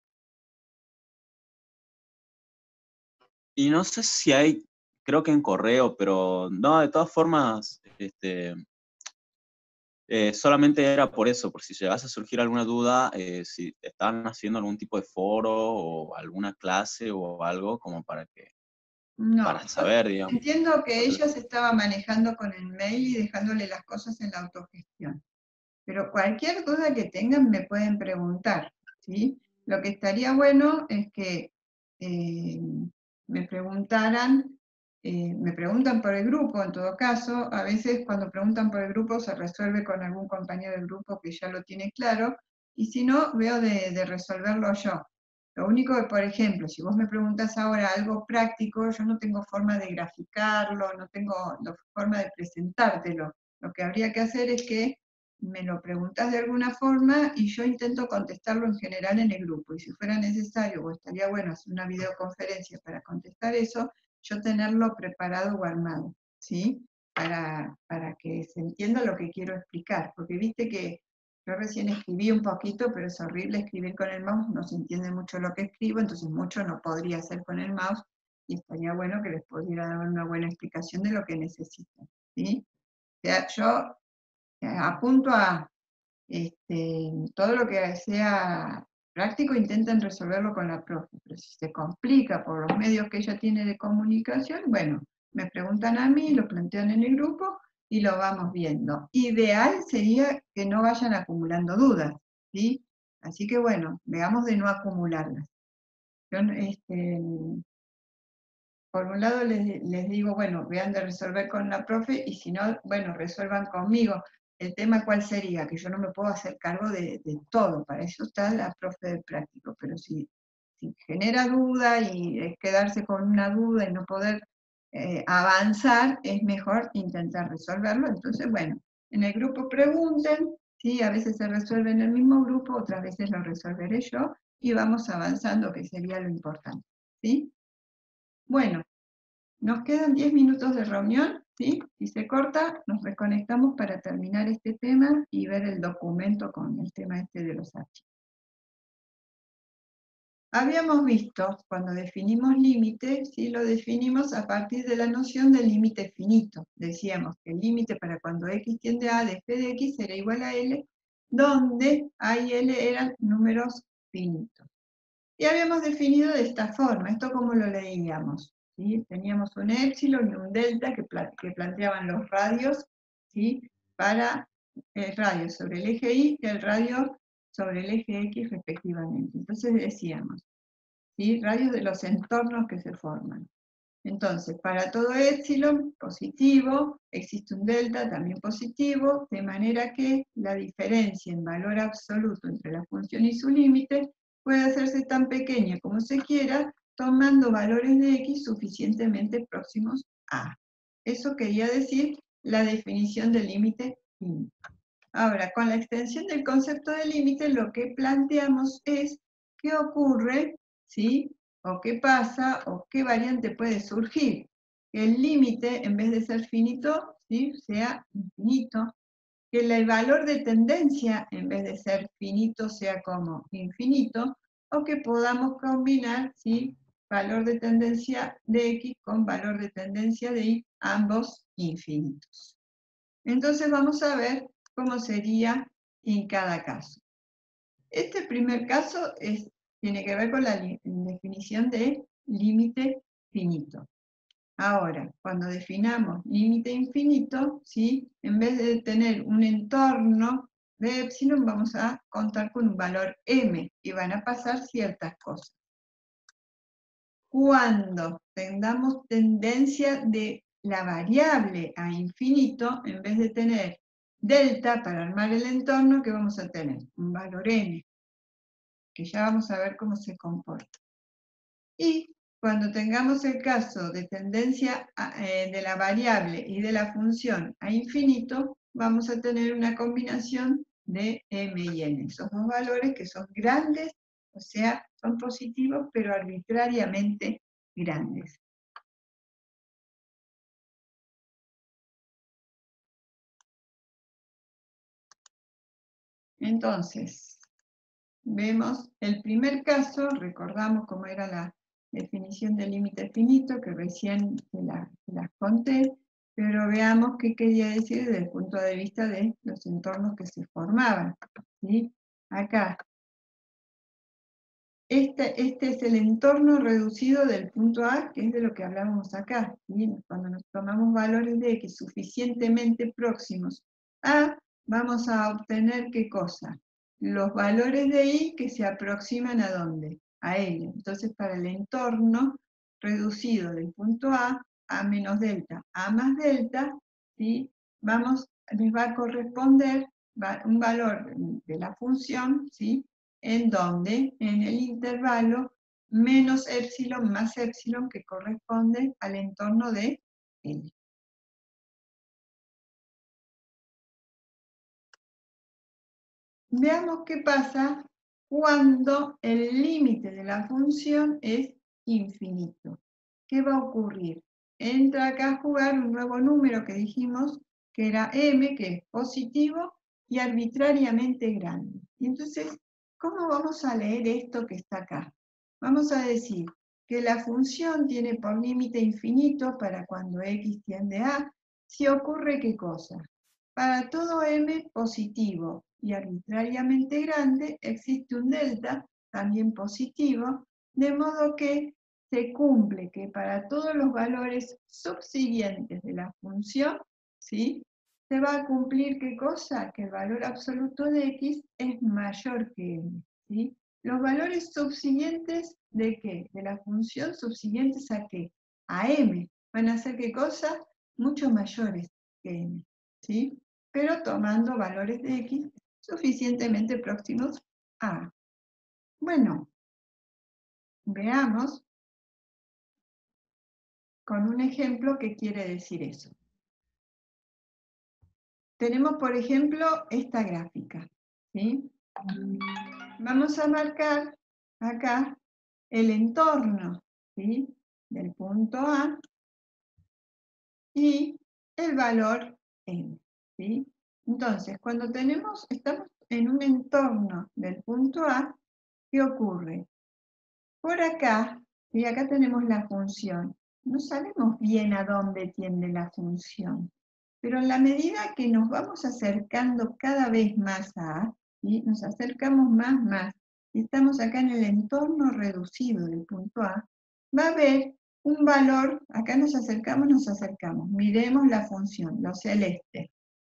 [SPEAKER 4] Y no sé si hay, creo que en correo, pero no, de todas formas, solamente era por eso, por si llegase a surgir alguna duda, si estaban haciendo algún tipo de foro o alguna clase o algo, como para
[SPEAKER 1] No, yo
[SPEAKER 4] saber, digamos.
[SPEAKER 1] entiendo que
[SPEAKER 4] Porque-
[SPEAKER 1] ella se estaba manejando con el mail y dejándole las cosas en la autogestión. Pero cualquier duda que tengan me pueden preguntar, ¿sí? Lo que estaría bueno es que me preguntaran, me preguntan por el grupo en todo caso, a veces cuando preguntan por el grupo se resuelve con algún compañero del grupo que ya lo tiene claro, y si no, veo de resolverlo yo. Lo único que, por ejemplo, si vos me preguntás ahora algo práctico, yo no tengo forma de graficarlo, no tengo forma de presentártelo. Lo que habría que hacer es que me lo preguntas de alguna forma y yo intento contestarlo en general en el grupo. Y si fuera necesario, o estaría bueno hacer una videoconferencia para contestar eso, yo tenerlo preparado o armado, ¿sí? Para que se entienda lo que quiero explicar. Porque viste que yo recién escribí un poquito, pero es horrible escribir con el mouse, no se entiende mucho lo que escribo, entonces mucho no podría hacer con el mouse y estaría bueno que les pudiera dar una buena explicación de lo que necesitan, ¿sí? O sea, yo apunto a todo lo que sea práctico, intenten resolverlo con la profe, pero si se complica por los medios que ella tiene de comunicación, bueno, me preguntan a mí, lo plantean en el grupo y lo vamos viendo. Ideal sería que no vayan acumulando dudas, ¿sí? Así que bueno, veamos de no acumularlas. Yo, por un lado les digo, bueno, vean de resolver con la profe y si no, bueno, resuelvan conmigo. El tema cuál sería, que yo no me puedo hacer cargo de todo, para eso está la profe de práctico, pero si genera duda y es quedarse con una duda y no poder avanzar, es mejor intentar resolverlo. Entonces, bueno, en el grupo pregunten, ¿sí? A veces se resuelve en el mismo grupo, otras veces lo resolveré yo y vamos avanzando, que sería lo importante, ¿sí? Bueno, nos quedan 10 minutos de reunión, ¿sí? Si se corta, nos reconectamos para terminar este tema y ver el documento con el tema este de los archivos. Habíamos visto, cuando definimos límite, ¿sí? Lo definimos a partir de la noción del límite finito. Decíamos que el límite para cuando x tiende a de f de x era igual a L, donde A y L eran números finitos. Y habíamos definido de esta forma, esto como lo leíamos, ¿sí? Teníamos un épsilon y un delta que planteaban los radios, ¿sí? Para el radio sobre el eje Y y el radio sobre el eje X respectivamente. Entonces decíamos, ¿sí? Radios de los entornos que se forman. Entonces, para todo épsilon positivo, existe un delta también positivo, de manera que la diferencia en valor absoluto entre la función y su límite puede hacerse tan pequeña como se quiera, tomando valores de x suficientemente próximos a. Eso quería decir la definición del límite finito. Ahora, con la extensión del concepto de límite, lo que planteamos es qué ocurre, ¿sí? O qué pasa, o qué variante puede surgir. Que el límite, en vez de ser finito, ¿sí? Sea infinito. Que el valor de tendencia, en vez de ser finito, sea como infinito. O que podamos combinar, ¿sí? Valor de tendencia de x con valor de tendencia de y, ambos infinitos. Entonces vamos a ver cómo sería en cada caso. Este primer caso tiene que ver con la definición de límite finito. Ahora, cuando definamos límite infinito, ¿sí? En vez de tener un entorno de epsilon, vamos a contar con un valor m, y van a pasar ciertas cosas. Cuando tengamos tendencia de la variable a infinito, en vez de tener delta para armar el entorno, ¿qué vamos a tener? Un valor n, que ya vamos a ver cómo se comporta. Y cuando tengamos el caso de tendencia de la variable y de la función a infinito, vamos a tener una combinación de m y n. Esos dos valores que son grandes, o sea, son positivos, pero arbitrariamente grandes. Entonces, vemos el primer caso, recordamos cómo era la definición del límite finito, que recién las conté, pero veamos qué quería decir desde el punto de vista de los entornos que se formaban, ¿sí? Acá, este es el entorno reducido del punto A, que es de lo que hablábamos acá, ¿sí? Cuando nos tomamos valores de X suficientemente próximos a, vamos a obtener ¿qué cosa? Los valores de Y que se aproximan ¿a dónde? A L. Entonces, para el entorno reducido del punto A menos delta, A más delta, ¿sí? Les va a corresponder un valor de la función, ¿sí? En donde, en el intervalo menos epsilon más epsilon, que corresponde al entorno de L. Veamos qué pasa cuando el límite de la función es infinito. ¿Qué va a ocurrir? Entra acá a jugar un nuevo número que dijimos que era m, que es positivo y arbitrariamente grande. Y entonces, ¿cómo vamos a leer esto que está acá? Vamos a decir que la función tiene por límite infinito para cuando x tiende a, si ocurre ¿qué cosa? Para todo m positivo y arbitrariamente grande, existe un delta, también positivo, de modo que se cumple que para todos los valores subsiguientes de la función, ¿sí? Se va a cumplir ¿qué cosa? Que el valor absoluto de x es mayor que m, ¿sí? Los valores subsiguientes ¿de qué? De la función subsiguientes ¿a qué? A m. Van a ser ¿qué cosa? Mucho mayores que m, ¿sí? Pero tomando valores de x suficientemente próximos a. Bueno, veamos con un ejemplo qué quiere decir eso. Tenemos, por ejemplo, esta gráfica, ¿sí? Vamos a marcar acá el entorno, ¿sí? Del punto A y el valor n, ¿sí? Entonces, cuando estamos en un entorno del punto A, ¿qué ocurre? Por acá, y acá tenemos la función. No sabemos bien a dónde tiende la función, pero en la medida que nos vamos acercando cada vez más a A, ¿sí? Nos acercamos más, y estamos acá en el entorno reducido del punto A, va a haber un valor, acá nos acercamos, miremos la función, lo celeste.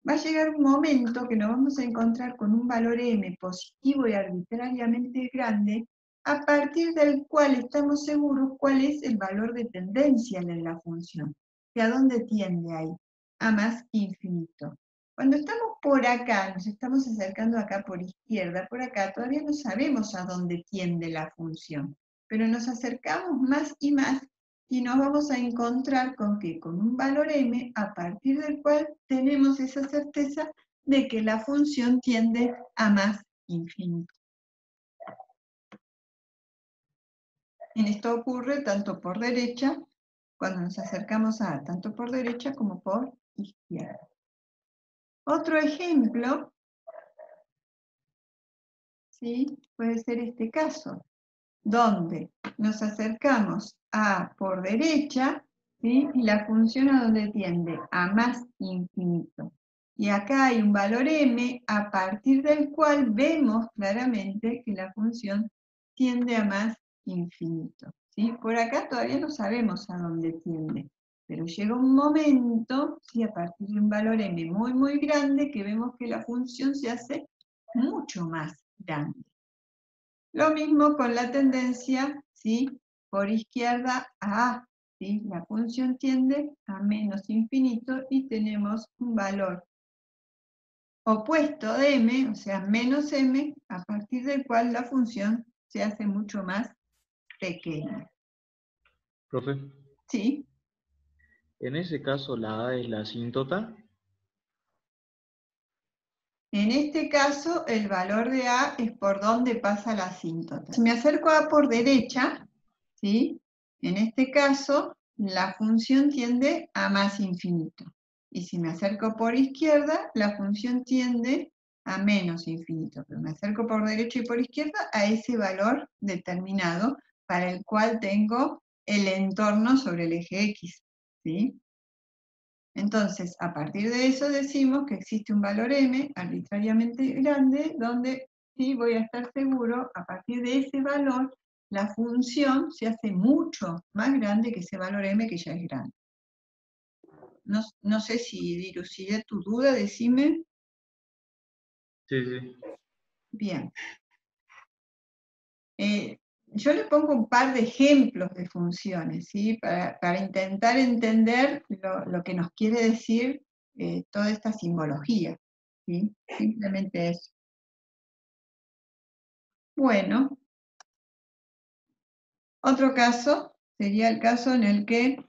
[SPEAKER 1] Va a llegar un momento que nos vamos a encontrar con un valor m positivo y arbitrariamente grande, a partir del cual estamos seguros cuál es el valor de tendencia de la función, que a dónde tiende ahí, a más infinito. Cuando estamos por acá, nos estamos acercando acá por izquierda, por acá, todavía no sabemos a dónde tiende la función, pero nos acercamos más y nos vamos a encontrar con ¿qué? Con un valor m, a partir del cual tenemos esa certeza de que la función tiende a más infinito. En esto ocurre tanto por derecha, cuando nos acercamos a A, tanto por derecha como por izquierda. Otro ejemplo, ¿sí? Puede ser este caso, donde nos acercamos a A por derecha, ¿sí? Y la función a dónde tiende, a más infinito. Y acá hay un valor m a partir del cual vemos claramente que la función tiende a más infinito. ¿Sí? Por acá todavía no sabemos a dónde tiende, pero llega un momento, ¿sí? A partir de un valor m muy, muy grande, que vemos que la función se hace mucho más grande. Lo mismo con la tendencia, ¿sí? Por izquierda a A, ¿sí? La función tiende a menos infinito y tenemos un valor opuesto de m, o sea, menos m, a partir del cual la función se hace mucho más pequeña.
[SPEAKER 8] Profe,
[SPEAKER 1] ¿Sí?
[SPEAKER 8] en ese caso la A es la asíntota.
[SPEAKER 1] En este caso, el valor de A es por donde pasa la asíntota. Si me acerco a A por derecha, ¿sí? En este caso, la función tiende a más infinito. Y si me acerco por izquierda, la función tiende a menos infinito. Pero me acerco por derecha y por izquierda a ese valor determinado para el cual tengo el entorno sobre el eje X, ¿sí? Entonces, a partir de eso decimos que existe un valor m arbitrariamente grande, donde sí voy a estar seguro, a partir de ese valor, la función se hace mucho más grande que ese valor m que ya es grande. No sé si dilucidé tu duda, decime.
[SPEAKER 8] Sí, sí.
[SPEAKER 1] Bien. Yo le pongo un par de ejemplos de funciones, ¿sí? Para intentar entender lo que nos quiere decir toda esta simbología, ¿sí? Simplemente eso. Bueno, otro caso sería el caso en el que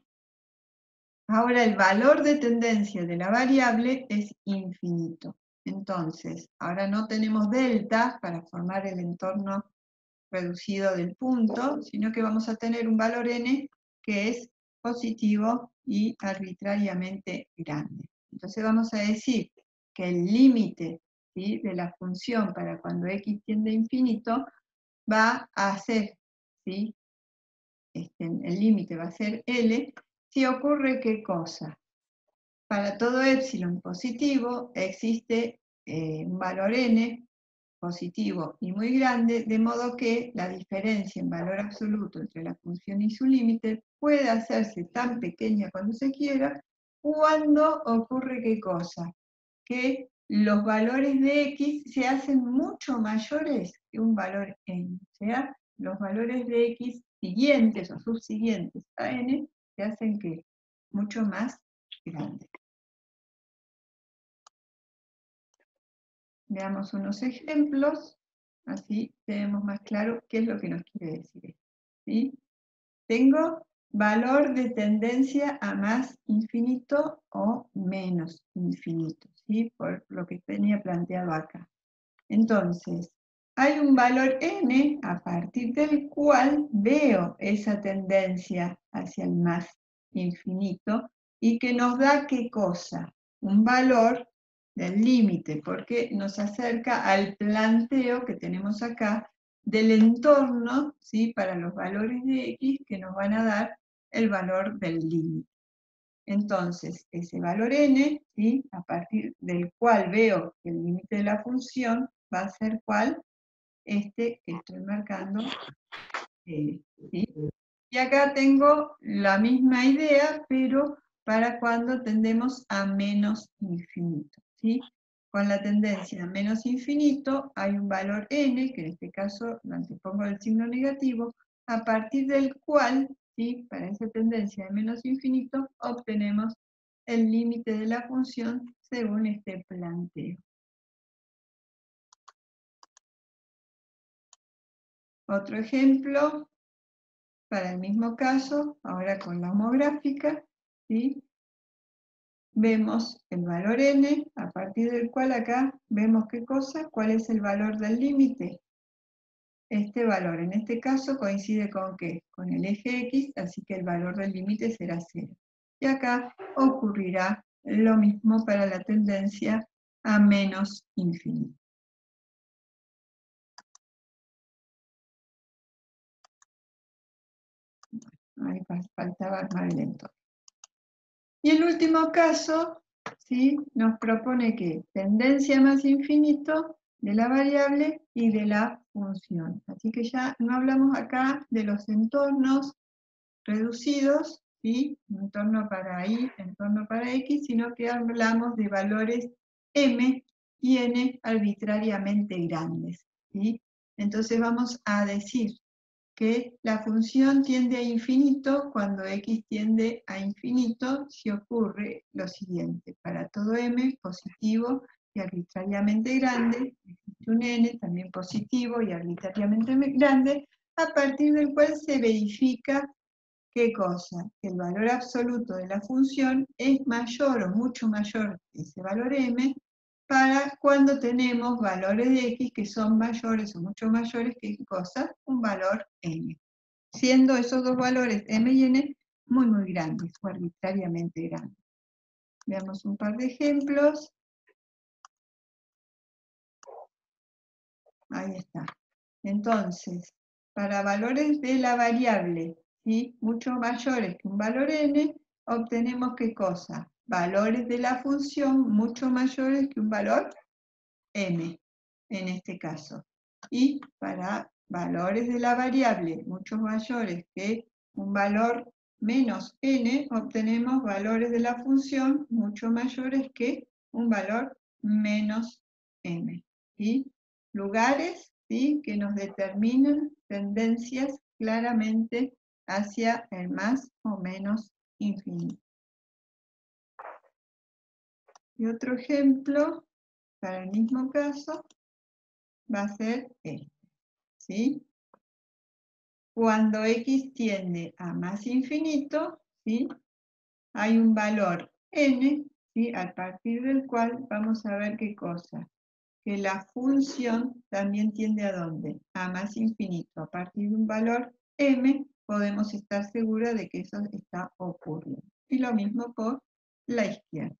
[SPEAKER 1] ahora el valor de tendencia de la variable es infinito. Entonces, ahora no tenemos delta para formar el entorno reducido del punto, sino que vamos a tener un valor n que es positivo y arbitrariamente grande. Entonces vamos a decir que el límite, ¿sí?, de la función para cuando x tiende a infinito va a ser, ¿sí?, el límite va a ser L, si ocurre ¿qué cosa? Para todo epsilon positivo existe un valor n positivo y muy grande, de modo que la diferencia en valor absoluto entre la función y su límite puede hacerse tan pequeña cuando se quiera, cuando ocurre ¿qué cosa? Que los valores de x se hacen mucho mayores que un valor n, o sea, los valores de x siguientes o subsiguientes a n se hacen ¿qué? Mucho más grandes. Veamos unos ejemplos, así tenemos más claro qué es lo que nos quiere decir esto, ¿sí? Tengo valor de tendencia a más infinito o menos infinito, ¿sí? Por lo que tenía planteado acá. Entonces, hay un valor n a partir del cual veo esa tendencia hacia el más infinito y que nos da ¿qué cosa? Un valor del límite, porque nos acerca al planteo que tenemos acá del entorno, ¿sí?, para los valores de x que nos van a dar el valor del límite. Entonces, ese valor n, ¿sí?, a partir del cual veo que el límite de la función va a ser ¿cuál? Este que estoy marcando. ¿Sí? Y acá tengo la misma idea, pero para cuando tendemos a menos infinito, ¿sí? Con la tendencia a menos infinito hay un valor n, que en este caso lo antepongo del signo negativo, a partir del cual, ¿sí?, para esa tendencia de menos infinito, obtenemos el límite de la función según este planteo. Otro ejemplo, para el mismo caso, ahora con la homográfica, ¿sí? Vemos el valor n, a partir del cual acá vemos qué cosa, cuál es el valor del límite. Este valor, en este caso, coincide con ¿qué? Con el eje x, así que el valor del límite será 0. Y acá ocurrirá lo mismo para la tendencia a menos infinito. Ahí faltaba armar el entorno. Y el último caso, ¿sí? Nos propone que tendencia más infinito de la variable y de la función. Así que ya no hablamos acá de los entornos reducidos, ¿sí? Entorno para y, entorno para x, sino que hablamos de valores m y n arbitrariamente grandes, ¿sí? Entonces vamos a decir que la función tiende a infinito cuando x tiende a infinito si ocurre lo siguiente: para todo m positivo y arbitrariamente grande, existe un n también positivo y arbitrariamente grande, a partir del cual se verifica ¿qué cosa? Que el valor absoluto de la función es mayor o mucho mayor que ese valor m para cuando tenemos valores de x que son mayores o mucho mayores que ¿qué cosa? Un valor n. Siendo esos dos valores m y n muy muy grandes o arbitrariamente grandes. Veamos un par de ejemplos. Ahí está. Entonces, para valores de la variable, ¿sí? Mucho mayores que un valor n, obtenemos ¿qué cosa? Valores de la función mucho mayores que un valor m, en este caso. Y para valores de la variable mucho mayores que un valor menos n, obtenemos valores de la función mucho mayores que un valor menos m. ¿Sí? Lugares, ¿sí?, que nos determinan tendencias claramente hacia el más o menos infinito. Y otro ejemplo, para el mismo caso, va a ser este, ¿sí? Cuando x tiende a más infinito, ¿sí?, hay un valor n, ¿sí?, a partir del cual vamos a ver qué cosa. Que la función también tiende a ¿dónde? A más infinito. A partir de un valor m podemos estar seguros de que eso está ocurriendo. Y lo mismo por la izquierda.